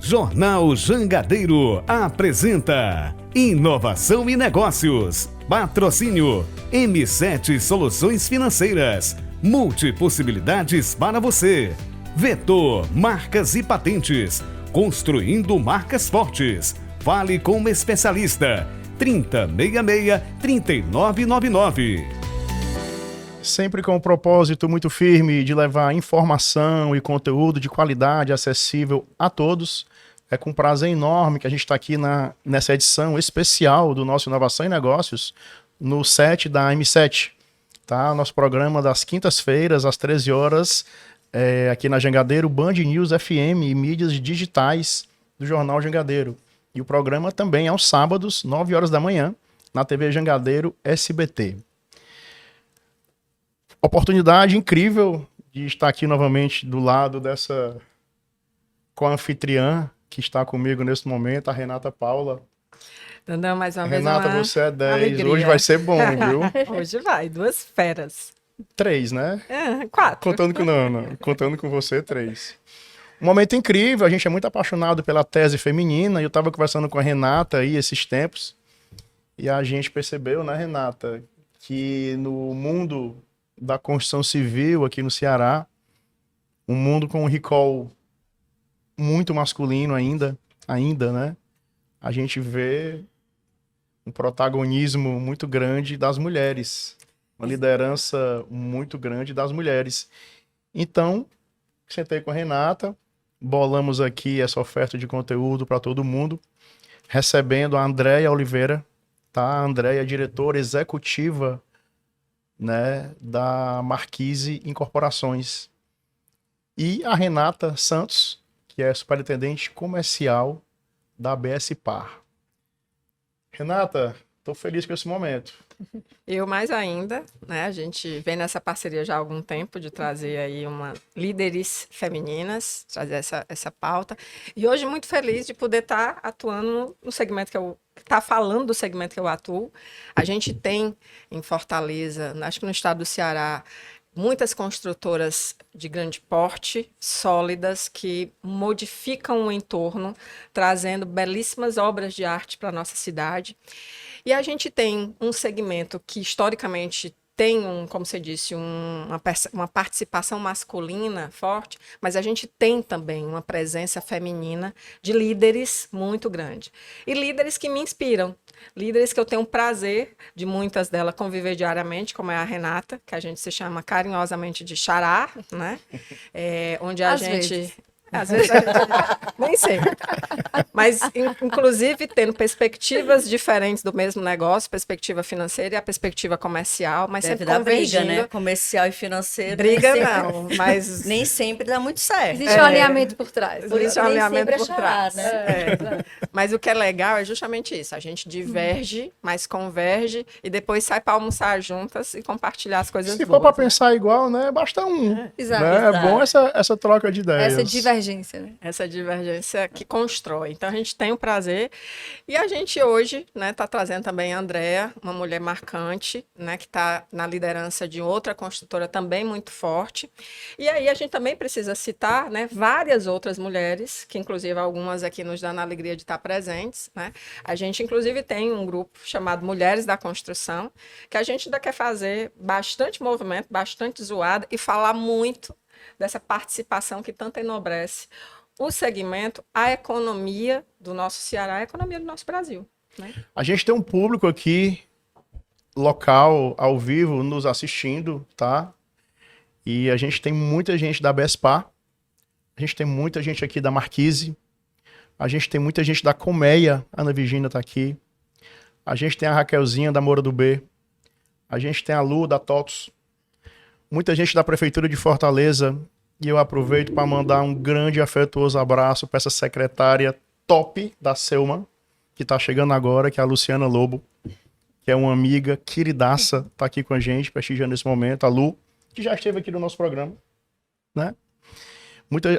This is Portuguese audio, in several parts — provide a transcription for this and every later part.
Jornal Jangadeiro apresenta Inovação e Negócios. Patrocínio M7 Soluções Financeiras. Multipossibilidades para você. Vetor Marcas e Patentes. Construindo marcas fortes. Fale com um especialista. 3066-3999. Sempre com um propósito muito firme de levar informação e conteúdo de qualidade acessível a todos. É com prazer enorme que a gente está aqui nessa edição especial do nosso Inovação e Negócios, no set da M7. Tá? Nosso programa das quintas-feiras, às 13 horas, aqui na Jangadeiro, Band News FM e mídias digitais do Jornal Jangadeiro. E o programa também aos sábados, 9 horas da manhã, na TV Jangadeiro SBT. Oportunidade incrível de estar aqui novamente do lado dessa co-anfitriã que está comigo nesse momento, a Renata Paula. Dandão, mais uma vez Renata, você é 10. Alegria. Hoje vai ser bom, viu? Hoje vai, 2 feras. 3, né? 4. Contando com você, 3. Um momento incrível, a gente é muito apaixonado pela tese feminina, e eu estava conversando com a Renata aí esses tempos, e a gente percebeu, né, Renata, que no mundo da construção civil aqui no Ceará, um mundo com um recall muito masculino ainda, né? A gente vê um protagonismo muito grande das mulheres, uma liderança muito grande das mulheres. Então, sentei com a Renata, bolamos aqui essa oferta de conteúdo para todo mundo, recebendo a Andréia Oliveira, tá? A Andréia é diretora executiva, né, da Marquise Incorporações. E a Renata Santos, que é superintendente comercial da BS Par. Renata, estou feliz com esse momento. Eu mais ainda, né? A gente vem nessa parceria já há algum tempo de trazer aí líderes femininas, trazer essa pauta. E hoje muito feliz de poder estar atuando no segmento que eu tá falando do segmento que eu atuo. A gente tem em Fortaleza, acho que no estado do Ceará, muitas construtoras de grande porte, sólidas, que modificam o entorno, trazendo belíssimas obras de arte para a nossa cidade. E a gente tem um segmento que historicamente tem, como você disse, uma participação masculina forte, mas a gente tem também uma presença feminina de líderes muito grande. E líderes que me inspiram, líderes que eu tenho o prazer de muitas delas conviver diariamente, como é a Renata, que a gente se chama carinhosamente de Xará, né? Onde a gente... Às vezes a gente... Nem sempre. Mas, inclusive, tendo perspectivas diferentes do mesmo negócio, perspectiva financeira e a perspectiva comercial, mas Deve sempre dar convergindo. briga, né? Comercial e financeiro. Briga nem não, mas... Nem sempre dá muito certo. Existe um alinhamento por trás. Existe um alinhamento por trás. Né? Mas o que é legal é justamente isso. A gente diverge, mas converge e depois sai para almoçar juntas e compartilhar as coisas Se boas. for para pensar igual, né? Basta um. Exato. Né? É bom essa troca de ideias. Essa divergência, né? Essa divergência que constrói. Então, a gente tem o prazer. E a gente hoje, né, tá trazendo também a Andréia, uma mulher marcante, né, que está na liderança de outra construtora também muito forte. E aí a gente também precisa citar, né, várias outras mulheres, que inclusive algumas aqui nos dão a alegria de estar presentes, né? A gente, inclusive, tem um grupo chamado Mulheres da Construção, que a gente ainda quer fazer bastante movimento, bastante zoada e falar muito dessa participação que tanto enobrece o segmento, a economia do nosso Ceará, a economia do nosso Brasil. Né? A gente tem um público aqui, local, ao vivo, nos assistindo, tá? E a gente tem muita gente da Bespar, a gente tem muita gente aqui da Marquise, a gente tem muita gente da Colmeia, a Ana Virgínia tá aqui, a gente tem a Raquelzinha da Moura do B, a gente tem a Lu da TOTOS, muita gente da Prefeitura de Fortaleza. E eu aproveito para mandar um grande e afetuoso abraço para essa secretária top da Selma, que está chegando agora, que é a Luciana Lobo, que é uma amiga queridaça, está aqui com a gente, prestigiando esse momento. A Lu, que já esteve aqui no nosso programa, né?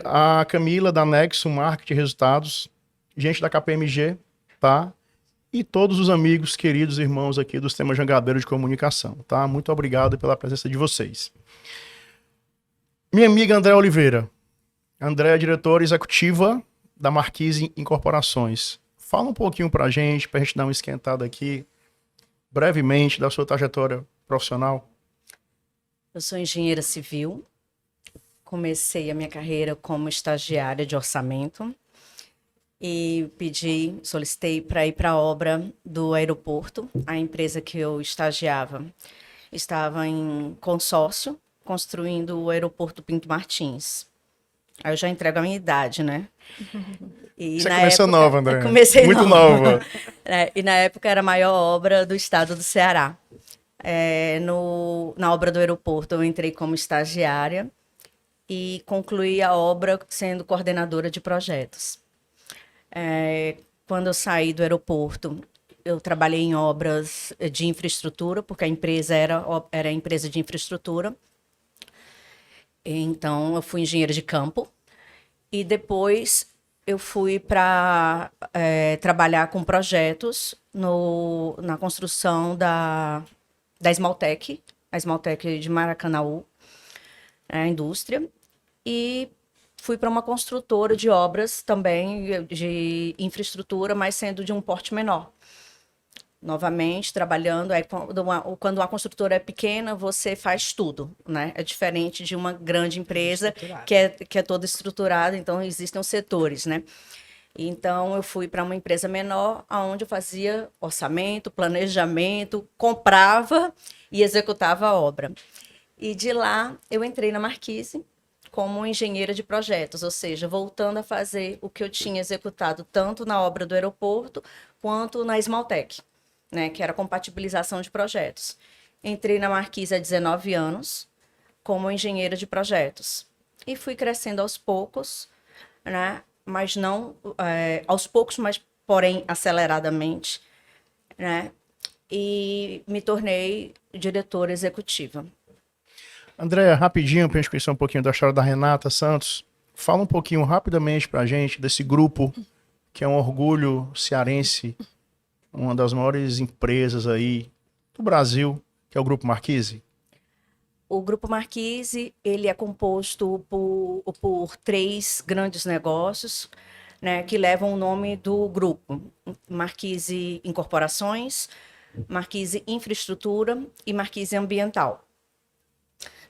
A Camila, da Nexo Marketing e Resultados, gente da KPMG, tá? E todos os amigos, queridos irmãos aqui do Sistema Jangadeiro de Comunicação, tá? Muito obrigado pela presença de vocês. Minha amiga Andréia Oliveira. Andréia é diretora executiva da Marquise Incorporações. Fala um pouquinho pra gente dar uma esquentada aqui, brevemente, da sua trajetória profissional. Eu sou engenheira civil. Comecei a minha carreira como estagiária de orçamento e solicitei para ir para a obra do aeroporto. A empresa que eu estagiava estava em consórcio, construindo o aeroporto Pinto Martins. Aí eu já entrego a minha idade, né? E Você começou nova, André. Eu comecei muito nova. E na época era a maior obra do estado do Ceará. Na obra do aeroporto eu entrei como estagiária e concluí a obra sendo coordenadora de projetos. Quando eu saí do aeroporto, eu trabalhei em obras de infraestrutura, porque a empresa era empresa de infraestrutura. Então, eu fui engenheira de campo. E depois eu fui para trabalhar com projetos na construção da Esmaltec, a Esmaltec de Maracanaú, a indústria. E fui para uma construtora de obras também de infraestrutura, mas sendo de um porte menor. Novamente, trabalhando, quando uma construtora é pequena, você faz tudo, né? É diferente de uma grande empresa que é toda estruturada, então existem os setores, né? Então, eu fui para uma empresa menor, onde eu fazia orçamento, planejamento, comprava e executava a obra. E de lá, eu entrei na Marquise como engenheira de projetos, ou seja, voltando a fazer o que eu tinha executado tanto na obra do aeroporto quanto na Esmaltec, né, que era compatibilização de projetos. Entrei na Marquise há 19 anos como engenheira de projetos e fui crescendo aos poucos, né, mas não aos poucos, mas porém aceleradamente, né, e me tornei diretora executiva. André, rapidinho, para a gente conhecer um pouquinho da história da Renata Santos, fala um pouquinho rapidamente para a gente desse grupo que é um orgulho cearense, uma das maiores empresas aí do Brasil, que é o Grupo Marquise. O Grupo Marquise, ele é composto por 3 grandes negócios, né, que levam o nome do grupo. Marquise Incorporações, Marquise Infraestrutura e Marquise Ambiental.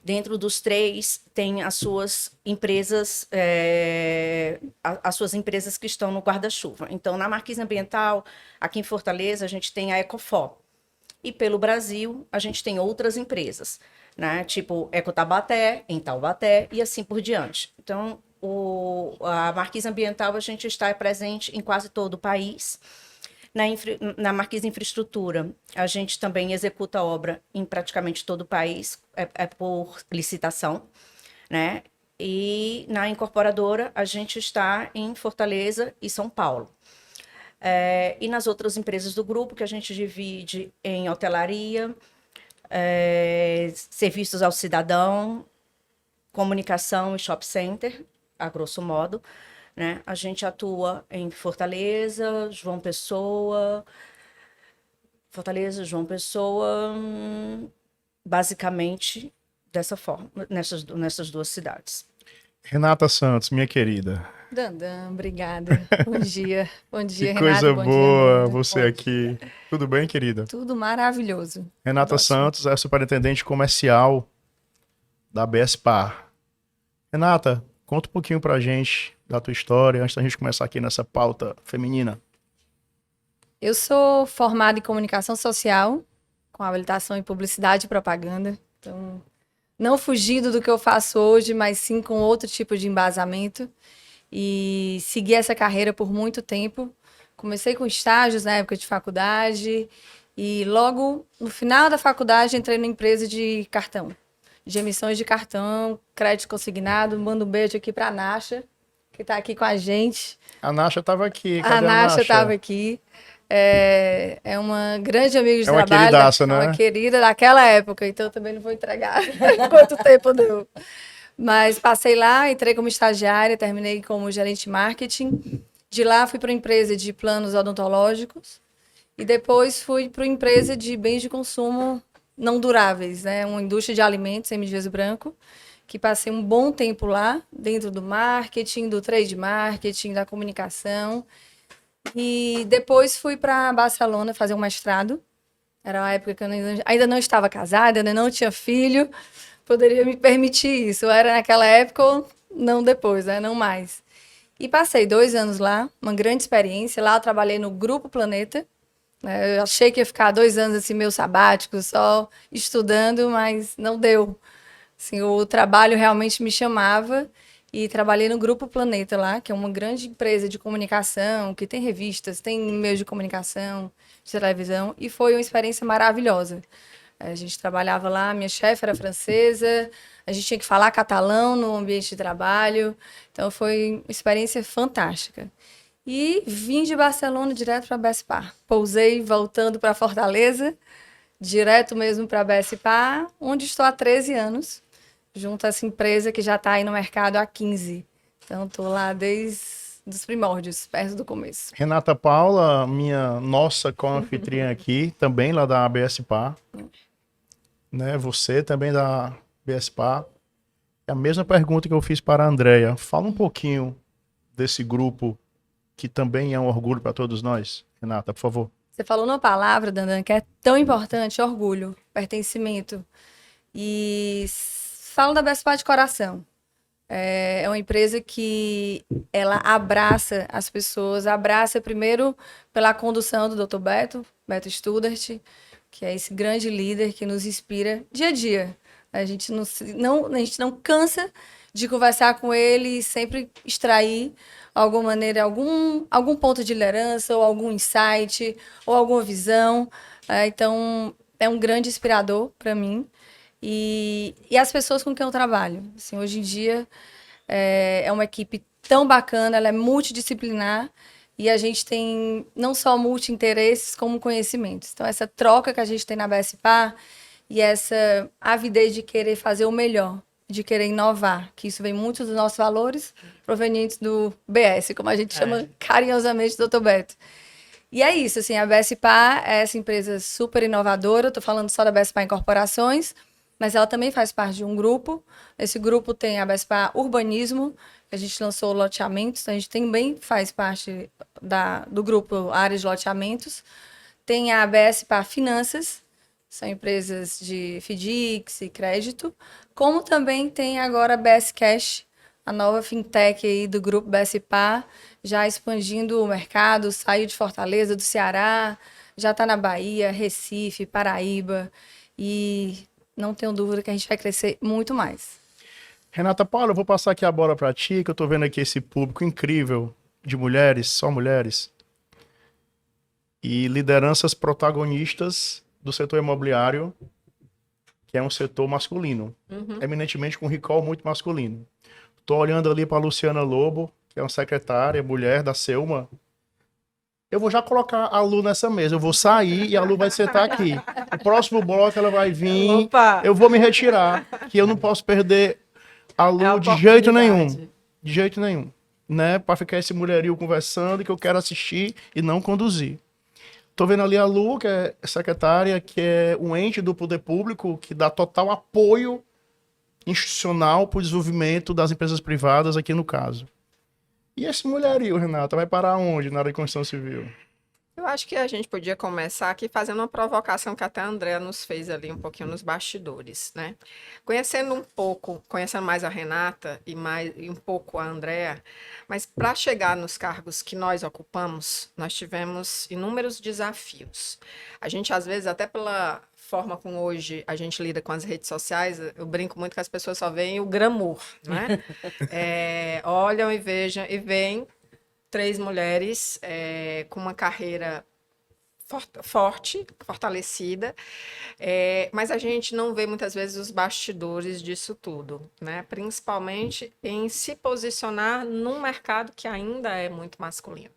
Dentro dos 3, tem as suas empresas, que estão no guarda-chuva. Então, na Marquise Ambiental, aqui em Fortaleza, a gente tem a Ecofor. E pelo Brasil, a gente tem outras empresas, né? Tipo Ecotabaté, em Taubaté e assim por diante. Então, a Marquise Ambiental, a gente está presente em quase todo o país. Na Marquise Infraestrutura, a gente também executa a obra em praticamente todo o país, é por licitação, né? E na incorporadora, a gente está em Fortaleza e São Paulo. E nas outras empresas do grupo, que a gente divide em hotelaria, serviços ao cidadão, comunicação e shopping center, a grosso modo, né? A gente atua em Fortaleza, João Pessoa, basicamente dessa forma, nessas 2 cidades. Renata Santos, minha querida. Dandan, obrigada. Bom dia. Bom dia, Que Renata. coisa Bom boa dia, você aqui. Tudo bem, querida? Tudo maravilhoso. Renata Santos é superintendente comercial da BSPar. Renata, conta um pouquinho pra gente da tua história, antes da gente começar aqui nessa pauta feminina. Eu sou formada em comunicação social, com habilitação em publicidade e propaganda. Então, não fugindo do que eu faço hoje, mas sim com outro tipo de embasamento. E segui essa carreira por muito tempo. Comecei com estágios na época de faculdade e logo no final da faculdade entrei na empresa de cartão, de emissões de cartão, crédito consignado. Mando um beijo aqui para a Nasha, que está aqui com a gente. A Nasha estava aqui. A Nasha estava aqui. É uma grande amiga de trabalho. Queridaça, né? É uma querida daquela época, então eu também não vou entregar quanto tempo deu. Mas passei lá, entrei como estagiária, terminei como gerente de marketing. De lá fui para uma empresa de planos odontológicos e depois fui para uma empresa de bens de consumo não duráveis, né? Uma indústria de alimentos em Medeiros Branco, que passei um bom tempo lá, dentro do marketing, do trade marketing, da comunicação. E depois fui para Barcelona fazer um mestrado. Era uma época que eu ainda não estava casada, ainda não tinha filho, poderia me permitir isso. Era naquela época ou não depois, né? Não mais. E passei 2 anos lá, uma grande experiência. Lá eu trabalhei no Grupo Planeta. Né? Eu achei que ia ficar 2 anos assim, meio sabático, só estudando, mas não deu. Assim, o trabalho realmente me chamava e trabalhei no Grupo Planeta lá, que é uma grande empresa de comunicação, que tem revistas, tem meios de comunicação, de televisão, e foi uma experiência maravilhosa. A gente trabalhava lá, minha chefe era francesa, a gente tinha que falar catalão no ambiente de trabalho, então foi uma experiência fantástica. E vim de Barcelona direto para Bespar. Pousei voltando para Fortaleza, direto mesmo para Bespar, onde estou há 13 anos, junto a essa empresa que já está aí no mercado há 15. Então, estou lá desde os primórdios, perto do começo. Renata Paula, nossa co-anfitriã aqui, também lá da BSPA. Né? Você também da BSPA. É a mesma pergunta que eu fiz para a Andrea. Fala um pouquinho desse grupo que também é um orgulho para todos nós. Renata, por favor. Você falou uma palavra, Dandan, que é tão importante, orgulho, pertencimento. E falo da BSPA de coração. É uma empresa que ela abraça as pessoas, abraça primeiro pela condução do Dr. Beto Studart, que é esse grande líder que nos inspira dia a dia. A gente não cansa de conversar com ele e sempre extrair alguma maneira, algum ponto de liderança, ou algum insight, ou alguma visão. Então, é um grande inspirador para mim. E as pessoas com quem eu trabalho. Assim, hoje em dia, é uma equipe tão bacana, ela é multidisciplinar, e a gente tem não só multi-interesses, como conhecimentos. Então, essa troca que a gente tem na BSPA e essa avidez de querer fazer o melhor, de querer inovar, que isso vem muito dos nossos valores provenientes do BS, como a gente chama carinhosamente do Dr. Beto. E é isso, assim, a BSPA é essa empresa super inovadora, estou falando só da BSPA Incorporações, mas ela também faz parte de um grupo. Esse grupo tem a BSPA Urbanismo, que a gente lançou loteamentos, a gente também faz parte do grupo Áreas de Loteamentos. Tem a BSPA Finanças, são empresas de FDICs e crédito, como também tem agora a BS Cash, a nova fintech aí do grupo BSPA, já expandindo o mercado, saiu de Fortaleza, do Ceará, já está na Bahia, Recife, Paraíba, e não tenho dúvida que a gente vai crescer muito mais. Renata Paula, eu vou passar aqui a bola para ti, que eu estou vendo aqui esse público incrível de mulheres, só mulheres, e lideranças protagonistas do setor imobiliário, que é um setor masculino, eminentemente com recall muito masculino. Estou olhando ali para a Luciana Lobo, que é uma secretária, mulher da Selma. Eu vou já colocar a Lu nessa mesa. Eu vou sair e a Lu vai sentar aqui. O próximo bloco ela vai vir. Opa! Eu vou me retirar, que eu não posso perder a Lu de jeito nenhum. De jeito nenhum. Né? Para ficar esse mulherio conversando, que eu quero assistir e não conduzir. Tô vendo ali a Lu, que é secretária, que é um ente do poder público que dá total apoio institucional para o desenvolvimento das empresas privadas aqui no caso. E esse mulherio, Renata, vai parar onde na área de construção civil? Eu acho que a gente podia começar aqui fazendo uma provocação que até a Andrea nos fez ali um pouquinho nos bastidores, né? Conhecendo mais a Renata e um pouco a Andrea, mas para chegar nos cargos que nós ocupamos, nós tivemos inúmeros desafios. A gente, às vezes, até pela forma como hoje a gente lida com as redes sociais, eu brinco muito que as pessoas só veem o glamour, né? Olham e vejam, e veem 3 mulheres com uma carreira forte, fortalecida, mas a gente não vê muitas vezes os bastidores disso tudo, né? Principalmente em se posicionar num mercado que ainda é muito masculino.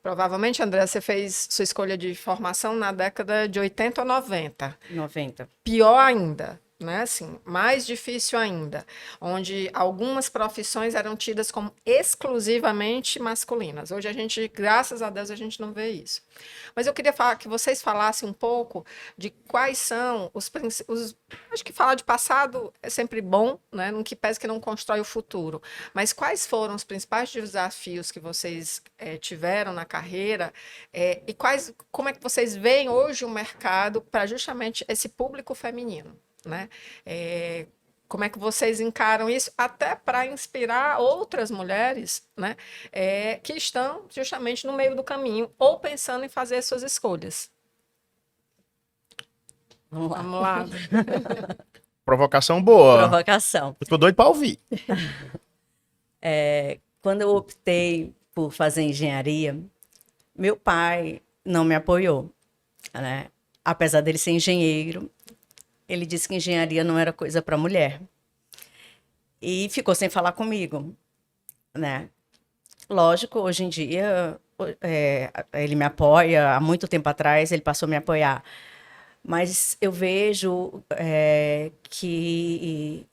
Provavelmente, André, você fez sua escolha de formação na década de 80 ou 90. 90. Pior ainda, né? Assim, mais difícil ainda, onde algumas profissões eram tidas como exclusivamente masculinas. Hoje a gente, graças a Deus, a gente não vê isso. Mas eu queria falar que vocês falassem um pouco de quais são acho que falar de passado é sempre bom, né? No que pese que não constrói o futuro. Mas quais foram os principais desafios que vocês tiveram na carreira e como é que vocês veem hoje o mercado para justamente esse público feminino, né? Como é que vocês encaram isso, até para inspirar outras mulheres, né, que estão justamente no meio do caminho ou pensando em fazer suas escolhas? Vamos lá. Vamos lá. Provocação boa. Provocação. Eu tô doido pra ouvir. Quando eu optei por fazer engenharia, meu pai não me apoiou, né? Apesar dele ser engenheiro, ele disse que engenharia não era coisa para mulher. E ficou sem falar comigo, né? Lógico, hoje em dia, ele me apoia. Há muito tempo atrás, ele passou a me apoiar. Mas eu vejo que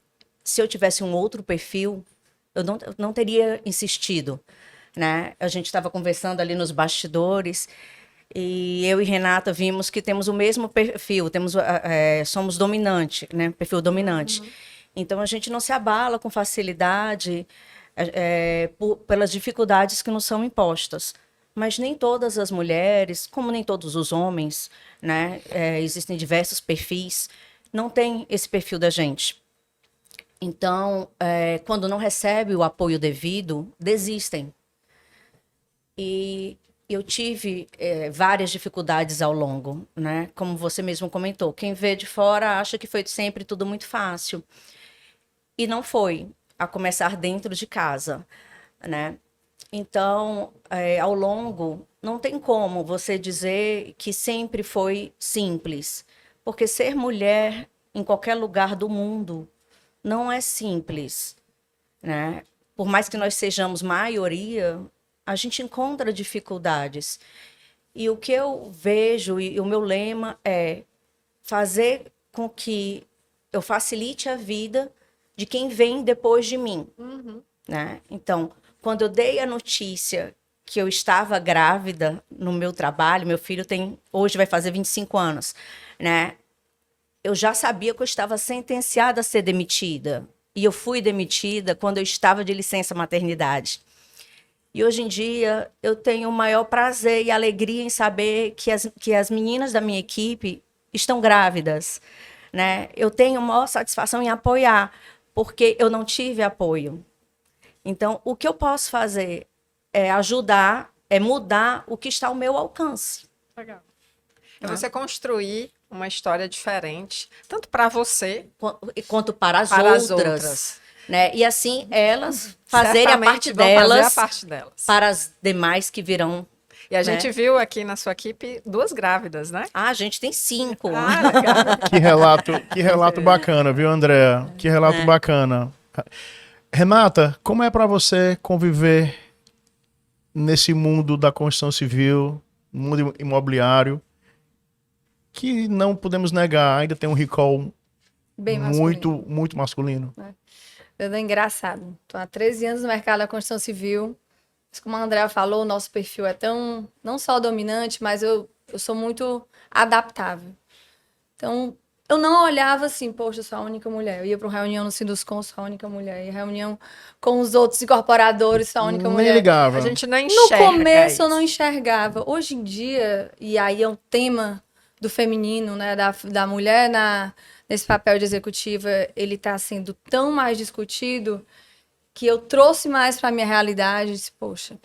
se eu tivesse um outro perfil, eu não teria insistido, né? A gente estava conversando ali nos bastidores e eu e Renata vimos que temos o mesmo perfil, somos dominante, né? Perfil dominante. Então a gente não se abala com facilidade pelas dificuldades que nos são impostas. Mas nem todas as mulheres, como nem todos os homens, né? Existem diversos perfis, não tem esse perfil da gente. Então, quando não recebe o apoio devido, desistem. E eu tive várias dificuldades ao longo, né? Como você mesmo comentou, quem vê de fora acha que foi sempre tudo muito fácil. E não foi, a começar dentro de casa, né? Então, ao longo, não tem como você dizer que sempre foi simples, porque ser mulher em qualquer lugar do mundo não é simples, né? Por mais que nós sejamos maioria, a gente encontra dificuldades. E o que eu vejo, e o meu lema é fazer com que eu facilite a vida de quem vem depois de mim, né? Então, quando eu dei a notícia que eu estava grávida no meu trabalho, meu filho hoje vai fazer 25 anos, né? Eu já sabia que eu estava sentenciada a ser demitida. E eu fui demitida quando eu estava de licença maternidade. E hoje em dia eu tenho o maior prazer e alegria em saber que as meninas da minha equipe estão grávidas, né? Eu tenho a maior satisfação em apoiar, porque eu não tive apoio. Então, o que eu posso fazer é ajudar, é mudar o que está ao meu alcance. Legal. É você construir uma história diferente, tanto para você quanto para as outras. outras. Né? E assim, elas fazerem a Certamente parte vão fazer delas, a parte delas para as demais que virão. E a gente viu aqui na sua equipe 2 grávidas, né? Ah, a gente tem 5. Legal. Que relato bacana, viu, Andréa? Que relato bacana. Renata, como é para você conviver nesse mundo da construção civil, mundo imobiliário, que não podemos negar, ainda tem um recall Bem muito masculino? É engraçado. Estou há 13 anos no mercado da construção civil. Mas como a Andrea falou, o nosso perfil é tão, não só dominante, mas eu sou muito adaptável. Então, eu não olhava assim, poxa, eu sou a única mulher. Eu ia para uma reunião no Sinduscon, sou a única mulher. Ia reunião com os outros incorporadores, sou a única mulher. Nem ligava. A gente não No enxerga começo isso. eu não enxergava. Hoje em dia, e aí é um tema do feminino, né, da mulher nesse papel de executiva, ele está sendo tão mais discutido que eu trouxe mais para a minha realidade e disse, poxa,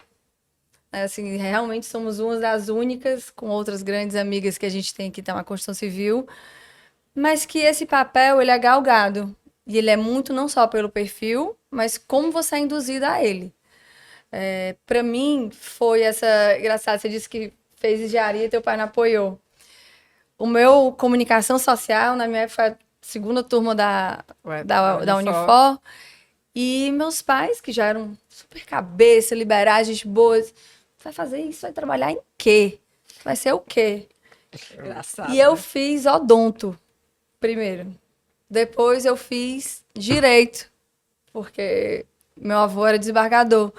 assim, realmente somos uma das únicas, com outras grandes amigas que a gente tem que estar na construção civil, mas que esse papel, ele é galgado. E ele é muito não só pelo perfil, mas como você é induzida a ele. Para mim, foi essa... Engraçado, você disse que fez engenharia e teu pai não apoiou. O meu comunicação social, na minha época, foi a segunda turma da Unifor. E meus pais, que já eram super cabeça, liberais, gente boa, vai fazer isso, vai trabalhar em quê? Vai ser o quê? Engraçado, E eu né? fiz odonto primeiro. Depois eu fiz direito, porque meu avô era desembargador.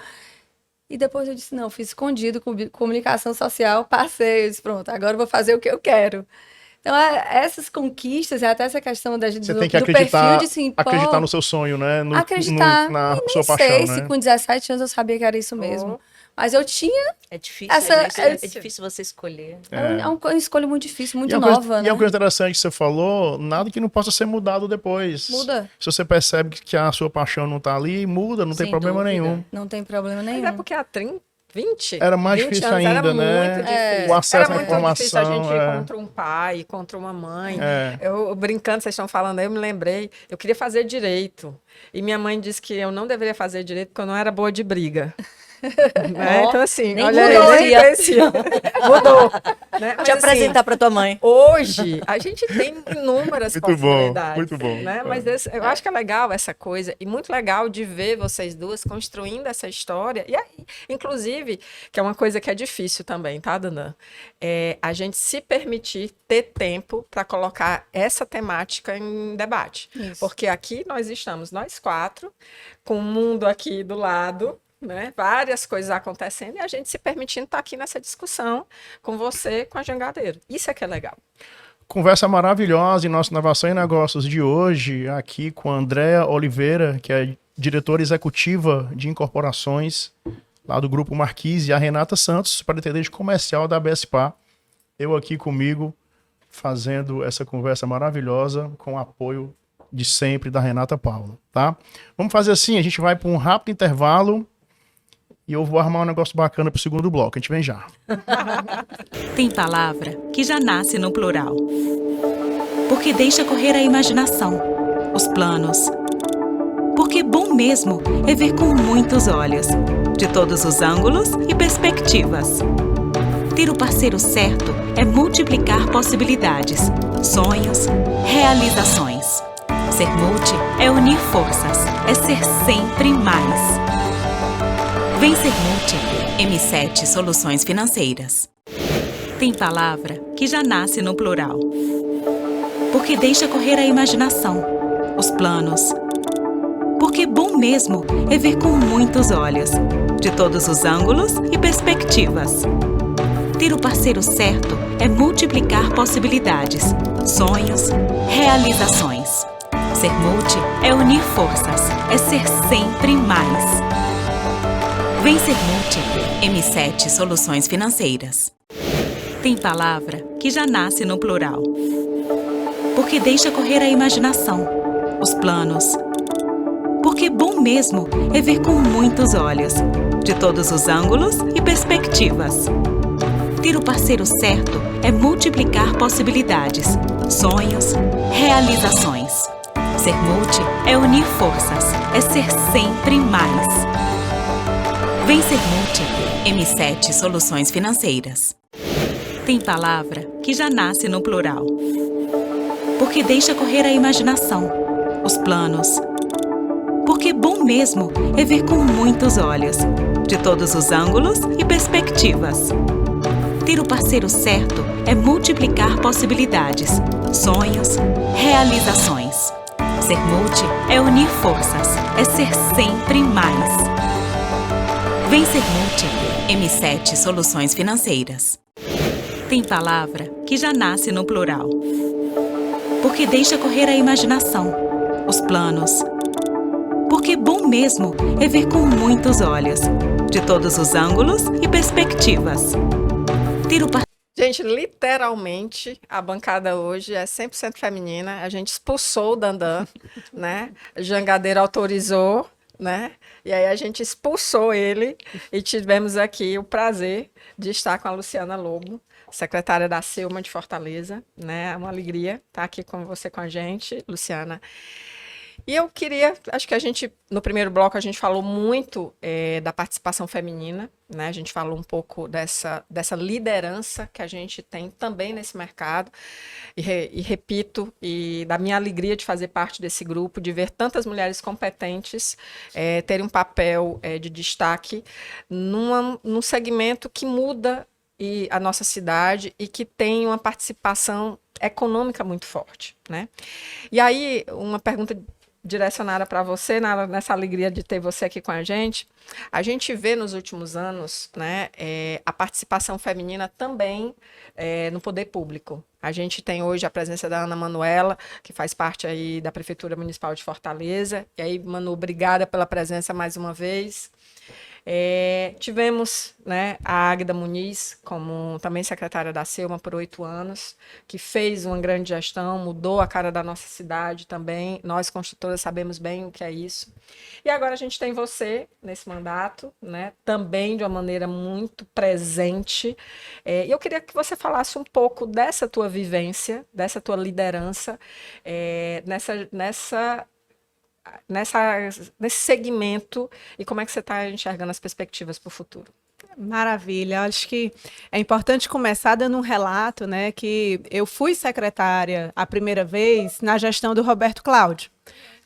E depois eu disse, não, fiz escondido, comunicação social, passei. Eu disse, pronto, agora eu vou fazer o que eu quero. Então, essas conquistas, até essa questão Você do tem que perfil acreditar, de assim, acreditar no seu sonho, né? acreditar. Na E nem sua sei paixão, se né? com 17 anos eu sabia que era isso mesmo. Mas eu tinha É difícil, essa... né? É difícil você escolher. É uma escolha muito difícil, muito E nova, e é né? uma coisa interessante que você falou, nada que não possa ser mudado depois. Muda. Se você percebe que a sua paixão não tá ali, muda, não tem Sem problema dúvida. nenhum. Não tem problema Mas nenhum. é porque há 30, 20, Era mais 20 difícil anos, ainda, era né? muito difícil. O acesso Era à muito difícil a gente informação, ir contra um pai, contra uma mãe. É. Eu brincando, vocês estão falando aí, eu me lembrei, eu queria fazer direito. E minha mãe disse que eu não deveria fazer direito porque eu não era boa de briga. Né? Ó, Então, assim, nem olha mudou, aí, nem tia. conhecia. Mudou. Né? Mas, Te assim, apresentar pra tua mãe. hoje, a gente tem inúmeras Muito bom, possibilidades. muito bom. Né? Mas eu acho que é legal essa coisa, e muito legal de ver vocês duas construindo essa história. E aí, inclusive, que é uma coisa que é difícil também, tá, Dandan? É a gente se permitir ter tempo para colocar essa temática em debate. Isso. Porque aqui nós estamos, nós quatro, com o mundo aqui do lado, né? Várias coisas acontecendo e a gente se permitindo estar aqui nessa discussão com você, com a Jangadeiro. Isso é que é legal. Conversa maravilhosa em nossa Inovação em Negócios de hoje, aqui com a Andréa Oliveira, que é diretora executiva de incorporações lá do Grupo Marquise, e a Renata Santos, superintendente comercial da BSPA. Eu aqui comigo, fazendo essa conversa maravilhosa com o apoio de sempre da Renata Paula, tá? Vamos fazer assim, a gente vai para um rápido intervalo e eu vou arrumar um negócio bacana para o segundo bloco. A gente vem já. Tem palavra que já nasce no plural. Porque deixa correr a imaginação, os planos. Porque bom mesmo é ver com muitos olhos, de todos os ângulos e perspectivas. Ter o parceiro certo é multiplicar possibilidades, sonhos, realizações. Ser multi é unir forças, é ser sempre mais. Vem ser multi, M7 Soluções Financeiras. Tem palavra que já nasce no plural. Porque deixa correr a imaginação, os planos. Porque bom mesmo é ver com muitos olhos, de todos os ângulos e perspectivas. Ter o parceiro certo é multiplicar possibilidades, sonhos, realizações. Ser multi é unir forças, é ser sempre mais. Vem ser multi, M7 Soluções Financeiras. Tem palavra que já nasce no plural. Porque deixa correr a imaginação, os planos. Porque bom mesmo é ver com muitos olhos, de todos os ângulos e perspectivas. Ter o parceiro certo é multiplicar possibilidades, sonhos, realizações. Ser multi é unir forças, é ser sempre mais. Vem ser multi, M7 Soluções Financeiras. Tem palavra que já nasce no plural. Porque deixa correr a imaginação, os planos. Porque bom mesmo é ver com muitos olhos, de todos os ângulos e perspectivas. Ter o parceiro certo é multiplicar possibilidades, sonhos, realizações. Ser multi é unir forças, é ser sempre mais. Vem ser multi, M7 Soluções Financeiras. Tem palavra que já nasce no plural. Porque deixa correr a imaginação, os planos. Porque bom mesmo é ver com muitos olhos, de todos os ângulos e perspectivas. Ter o Gente, literalmente, a bancada hoje é 100% feminina. A gente expulsou o Dandan, né? A Jangadeiro autorizou, né? E aí a gente expulsou ele e tivemos aqui o prazer de estar com a Luciana Lobo, secretária da Silma de Fortaleza, né? É uma alegria estar aqui com você, com a gente, Luciana. E eu queria, acho que no primeiro bloco, a gente falou muito da participação feminina, né? A gente falou um pouco dessa liderança que a gente tem também nesse mercado. E repito, e da minha alegria de fazer parte desse grupo, de ver tantas mulheres competentes terem um papel de destaque num segmento que muda a nossa cidade e que tem uma participação econômica muito forte, né? E aí, uma pergunta direcionada para você, nessa alegria de ter você aqui com a gente vê nos últimos anos, né, a participação feminina também no poder público. A gente tem hoje a presença da Ana Manuela, que faz parte aí da Prefeitura Municipal de Fortaleza. E aí, Manu, obrigada pela presença mais uma vez. Tivemos, né, a Águida Muniz, como também secretária da Selma por 8 anos, que fez uma grande gestão, mudou a cara da nossa cidade também. Nós, construtoras, sabemos bem o que é isso. E agora a gente tem você nesse mandato, né, também de uma maneira muito presente. E eu queria que você falasse um pouco dessa tua vivência, dessa tua liderança, nesse segmento, e como é que você está enxergando as perspectivas para o futuro? Maravilha, acho que é importante começar dando um relato, né, que eu fui secretária a primeira vez na gestão do Roberto Cláudio.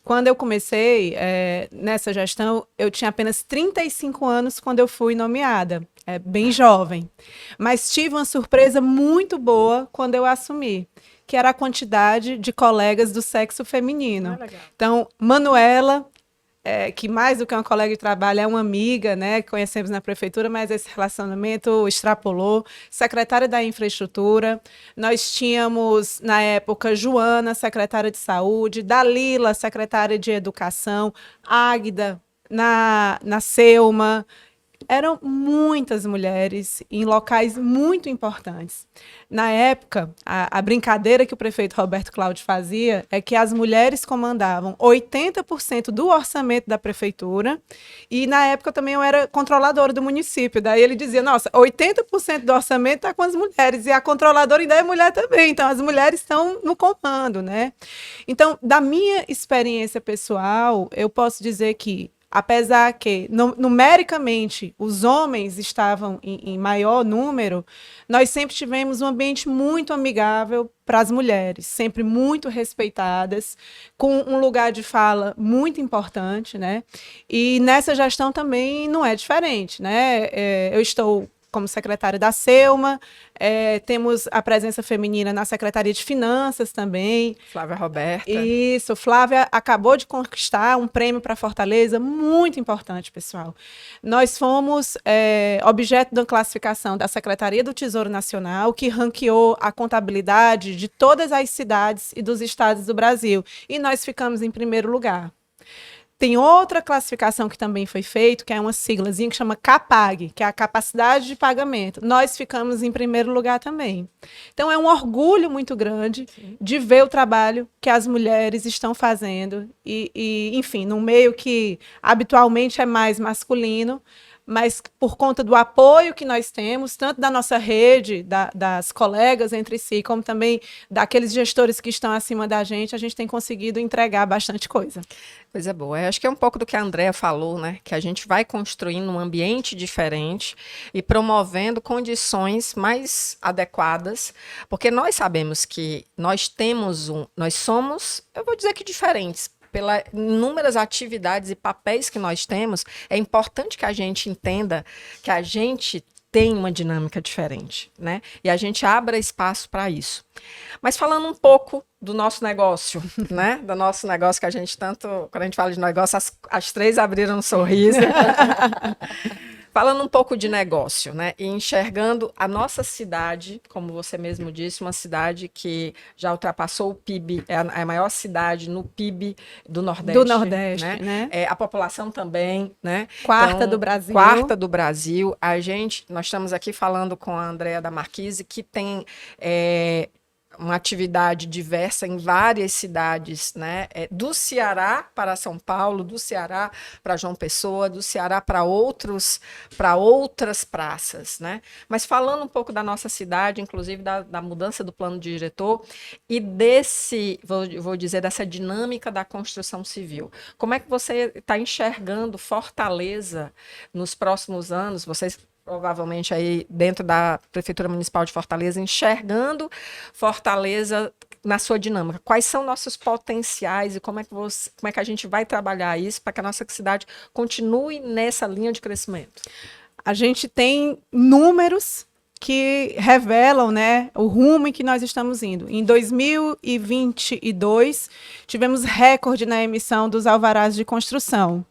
Quando eu comecei nessa gestão, eu tinha apenas 35 anos quando eu fui nomeada, bem jovem. Mas tive uma surpresa muito boa quando eu assumi, que era a quantidade de colegas do sexo feminino. Então, Manuela, que mais do que uma colega de trabalho, é uma amiga, né, que conhecemos na prefeitura, mas esse relacionamento extrapolou. Secretária da Infraestrutura, nós tínhamos, na época, Joana, secretária de Saúde, Dalila, secretária de Educação, Águida, na Selma. Eram muitas mulheres em locais muito importantes. Na época, a brincadeira que o prefeito Roberto Cláudio fazia é que as mulheres comandavam 80% do orçamento da prefeitura, e na época também eu era controladora do município. Daí ele dizia, nossa, 80% do orçamento está com as mulheres, e a controladora ainda é mulher também, então as mulheres estão no comando, né? Então, da minha experiência pessoal, eu posso dizer que, apesar que, numericamente, os homens estavam em maior número, nós sempre tivemos um ambiente muito amigável para as mulheres, sempre muito respeitadas, com um lugar de fala muito importante, né? E nessa gestão também não é diferente, né? Eu estou como secretária da Selma, temos a presença feminina na Secretaria de Finanças também. Flávia Roberta. Isso, Flávia acabou de conquistar um prêmio para Fortaleza, muito importante, pessoal. Nós fomos objeto da classificação da Secretaria do Tesouro Nacional, que ranqueou a contabilidade de todas as cidades e dos estados do Brasil, e nós ficamos em primeiro lugar. Tem outra classificação que também foi feita, que é uma siglazinha que chama CAPAG, que é a capacidade de pagamento. Nós ficamos em primeiro lugar também. Então, é um orgulho muito grande de ver o trabalho que as mulheres estão fazendo. Enfim, num meio que habitualmente é mais masculino, mas por conta do apoio que nós temos, tanto da nossa rede, das colegas entre si, como também daqueles gestores que estão acima da gente, a gente tem conseguido entregar bastante coisa. Coisa boa. Eu acho que é um pouco do que a Andrea falou, né? Que a gente vai construindo um ambiente diferente e promovendo condições mais adequadas, porque nós sabemos que nós somos, eu vou dizer que diferentes, pelas inúmeras atividades e papéis que nós temos. É importante que a gente entenda que a gente tem uma dinâmica diferente, né? E a gente abra espaço para isso. Mas falando um pouco do nosso negócio, né? Do nosso negócio que a gente tanto... Quando a gente fala de negócio, as três abriram um sorriso. Falando um pouco de negócio, né? E enxergando a nossa cidade, como você mesmo disse, uma cidade que já ultrapassou o PIB, é a maior cidade no PIB do Nordeste. Do Nordeste, né? A população também, né? Quarta do Brasil. Quarta do Brasil. Nós estamos aqui falando com a Andrea da Marquise, que tem... uma atividade diversa em várias cidades, né? Do Ceará para São Paulo, do Ceará para João Pessoa, do Ceará para outras praças, né? Mas falando um pouco da nossa cidade, inclusive da mudança do plano diretor e vou dizer, dessa dinâmica da construção civil. Como é que você está enxergando Fortaleza nos próximos anos? Vocês provavelmente aí dentro da Prefeitura Municipal de Fortaleza, enxergando Fortaleza na sua dinâmica. Quais são nossos potenciais e como é que a gente vai trabalhar isso para que a nossa cidade continue nessa linha de crescimento? A gente tem números que revelam, né, o rumo em que nós estamos indo. Em 2022, tivemos recorde na emissão dos alvarás de construção.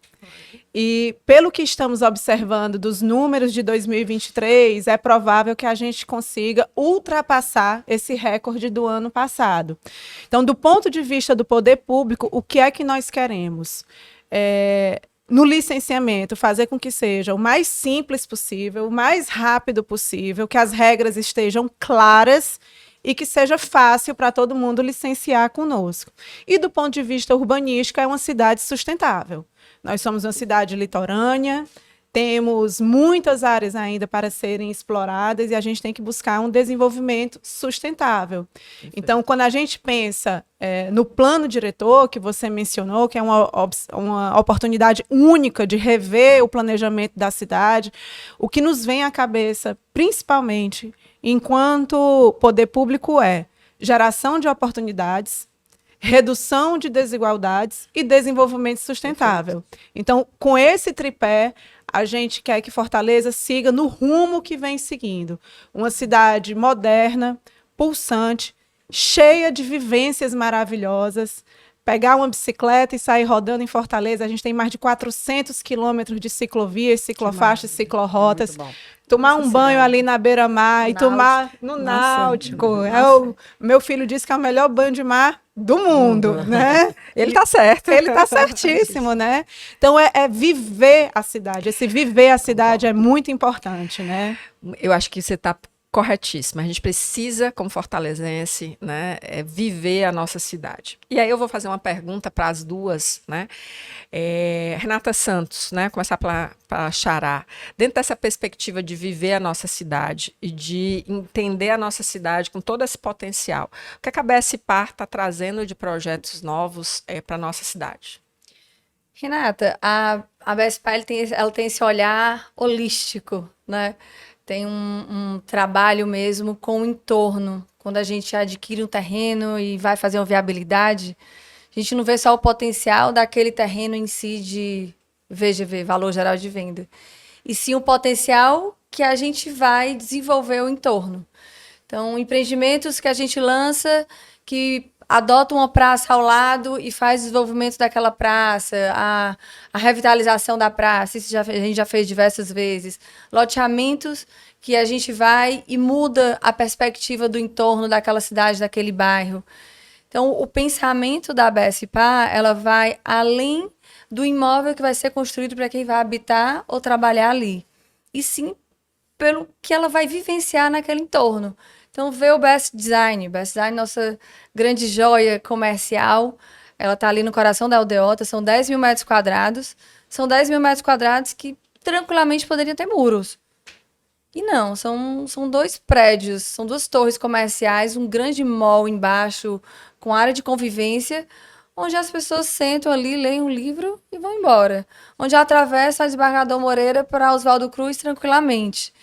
E, pelo que estamos observando dos números de 2023, é provável que a gente consiga ultrapassar esse recorde do ano passado. Então, do ponto de vista do poder público, o que é que nós queremos? No licenciamento, fazer com que seja o mais simples possível, o mais rápido possível, que as regras estejam claras e que seja fácil para todo mundo licenciar conosco. E do ponto de vista urbanístico, é uma cidade sustentável. Nós somos uma cidade litorânea, temos muitas áreas ainda para serem exploradas e a gente tem que buscar um desenvolvimento sustentável. Então, quando a gente pensa no plano diretor que você mencionou, que é uma oportunidade única de rever o planejamento da cidade, o que nos vem à cabeça, principalmente, enquanto poder público, é geração de oportunidades, redução de desigualdades e desenvolvimento sustentável. Então, com esse tripé, a gente quer que Fortaleza siga no rumo que vem seguindo. Uma cidade moderna, pulsante, cheia de vivências maravilhosas. Pegar uma bicicleta e sair rodando em Fortaleza, a gente tem mais de 400 quilômetros de ciclovias, ciclofaixas, ciclorotas. Tomar um banho ali na beira-mar e tomar no Náutico. Meu filho disse que é o melhor banho de mar do mundo, né? Ele está certo. Ele está certíssimo, né? Então, é viver a cidade. Esse viver a cidade é muito importante, né? Eu acho que você está corretíssima. A gente precisa, como fortalezense, né, viver a nossa cidade. E aí eu vou fazer uma pergunta para as duas, né? Renata Santos, né? Começar para Xará. Dentro dessa perspectiva de viver a nossa cidade e de entender a nossa cidade com todo esse potencial, o que a BSPar está trazendo de projetos novos para a nossa cidade? Renata, a BSPar ela tem esse olhar holístico, né? Tem um trabalho mesmo com o entorno. Quando a gente adquire um terreno e vai fazer uma viabilidade, a gente não vê só o potencial daquele terreno em si de VGV, Valor Geral de Venda, e sim o potencial que a gente vai desenvolver o entorno. Então, empreendimentos que a gente lança, que adotam uma praça ao lado e faz desenvolvimento daquela praça, a revitalização da praça, isso a gente já fez diversas vezes. Loteamentos que a gente vai e muda a perspectiva do entorno daquela cidade, daquele bairro. Então, o pensamento da BSPar, ela vai além do imóvel que vai ser construído para quem vai habitar ou trabalhar ali, e sim pelo que ela vai vivenciar naquele entorno. Então, ver o Best Design, nossa grande joia comercial, ela está ali no coração da aldeota, são 10 mil metros quadrados, são 10 mil metros quadrados que tranquilamente poderiam ter muros. E não, são 2 prédios, são 2 torres comerciais, um grande mall embaixo, com área de convivência, onde as pessoas sentam ali, leem um livro e vão embora. Onde atravessam a Desembargador Moreira para Oswaldo Cruz tranquilamente.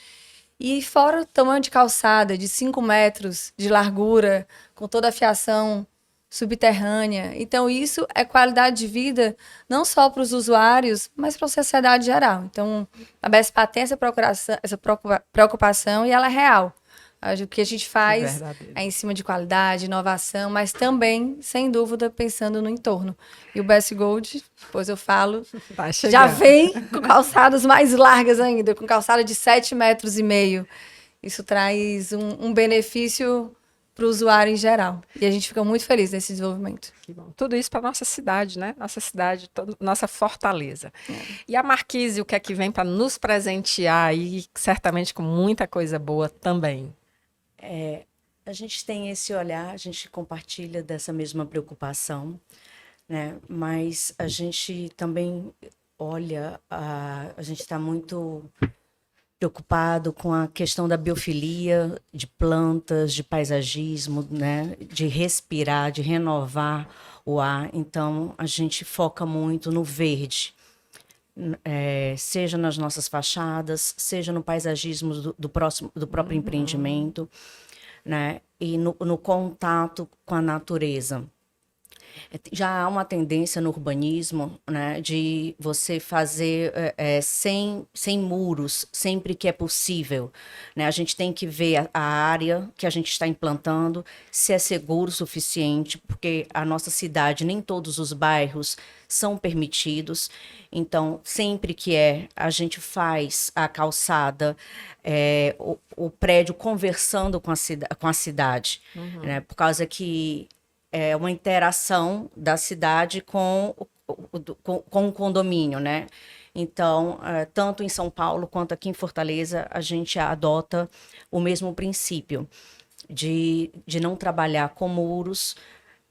E fora o tamanho de calçada, de 5 metros de largura, com toda a fiação subterrânea. Então, isso é qualidade de vida não só para os usuários, mas para a sociedade geral. Então, a BSPar tem essa preocupação e ela é real. O que a gente faz é em cima de qualidade, inovação, mas também, sem dúvida, pensando no entorno. E o Best Gold, depois eu falo, já vem com calçadas mais largas ainda, com calçada de 7,5 metros. Isso traz um benefício para o usuário em geral. E a gente fica muito feliz nesse desenvolvimento. Que bom. Tudo isso para nossa cidade, né? Nossa cidade, nossa Fortaleza. E a Marquise, o que é que vem para nos presentear aí, certamente com muita coisa boa também? A gente tem esse olhar, a gente compartilha dessa mesma preocupação, né? Mas a gente também olha, a gente está muito preocupado com a questão da biofilia, de plantas, de paisagismo, né? De respirar, de renovar o ar. Então, a gente foca muito no verde. Seja nas nossas fachadas, seja no paisagismo do próprio empreendimento, né? E no contato com a natureza. Já há uma tendência no urbanismo, né, de você fazer sem muros, sempre que é possível, né? A gente tem que ver a área que a gente está implantando, se é seguro o suficiente, porque a nossa cidade, nem todos os bairros são permitidos. Então, sempre que a gente faz a calçada, o prédio conversando com a cidade, né? Por causa que é uma interação da cidade com o condomínio, né? Então, tanto em São Paulo quanto aqui em Fortaleza, a gente adota o mesmo princípio de não trabalhar com muros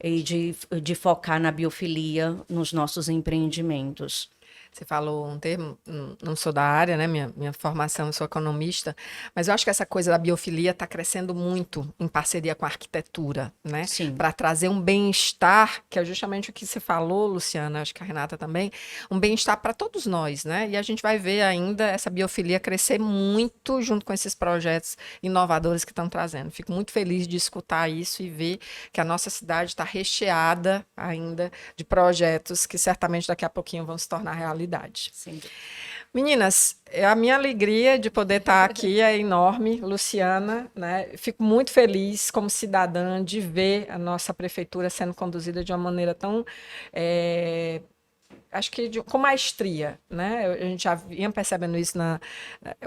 e de focar na biofilia nos nossos empreendimentos. Você falou um termo, não sou da área, né? Minha formação, eu sou economista, mas eu acho que essa coisa da biofilia está crescendo muito em parceria com a arquitetura, né? Sim. Para trazer um bem-estar, que é justamente o que você falou, Luciana, acho que a Renata também, um bem-estar para todos nós, né? E a gente vai ver ainda essa biofilia crescer muito junto com esses projetos inovadores que estão trazendo. Fico muito feliz de escutar isso e ver que a nossa cidade está recheada ainda de projetos que certamente daqui a pouquinho vão se tornar realidade. Sim. Meninas, a minha alegria de poder estar aqui é enorme, Luciana, né? Fico muito feliz como cidadã de ver a nossa prefeitura sendo conduzida de uma maneira tão, acho que com maestria, né? A gente já vinha percebendo isso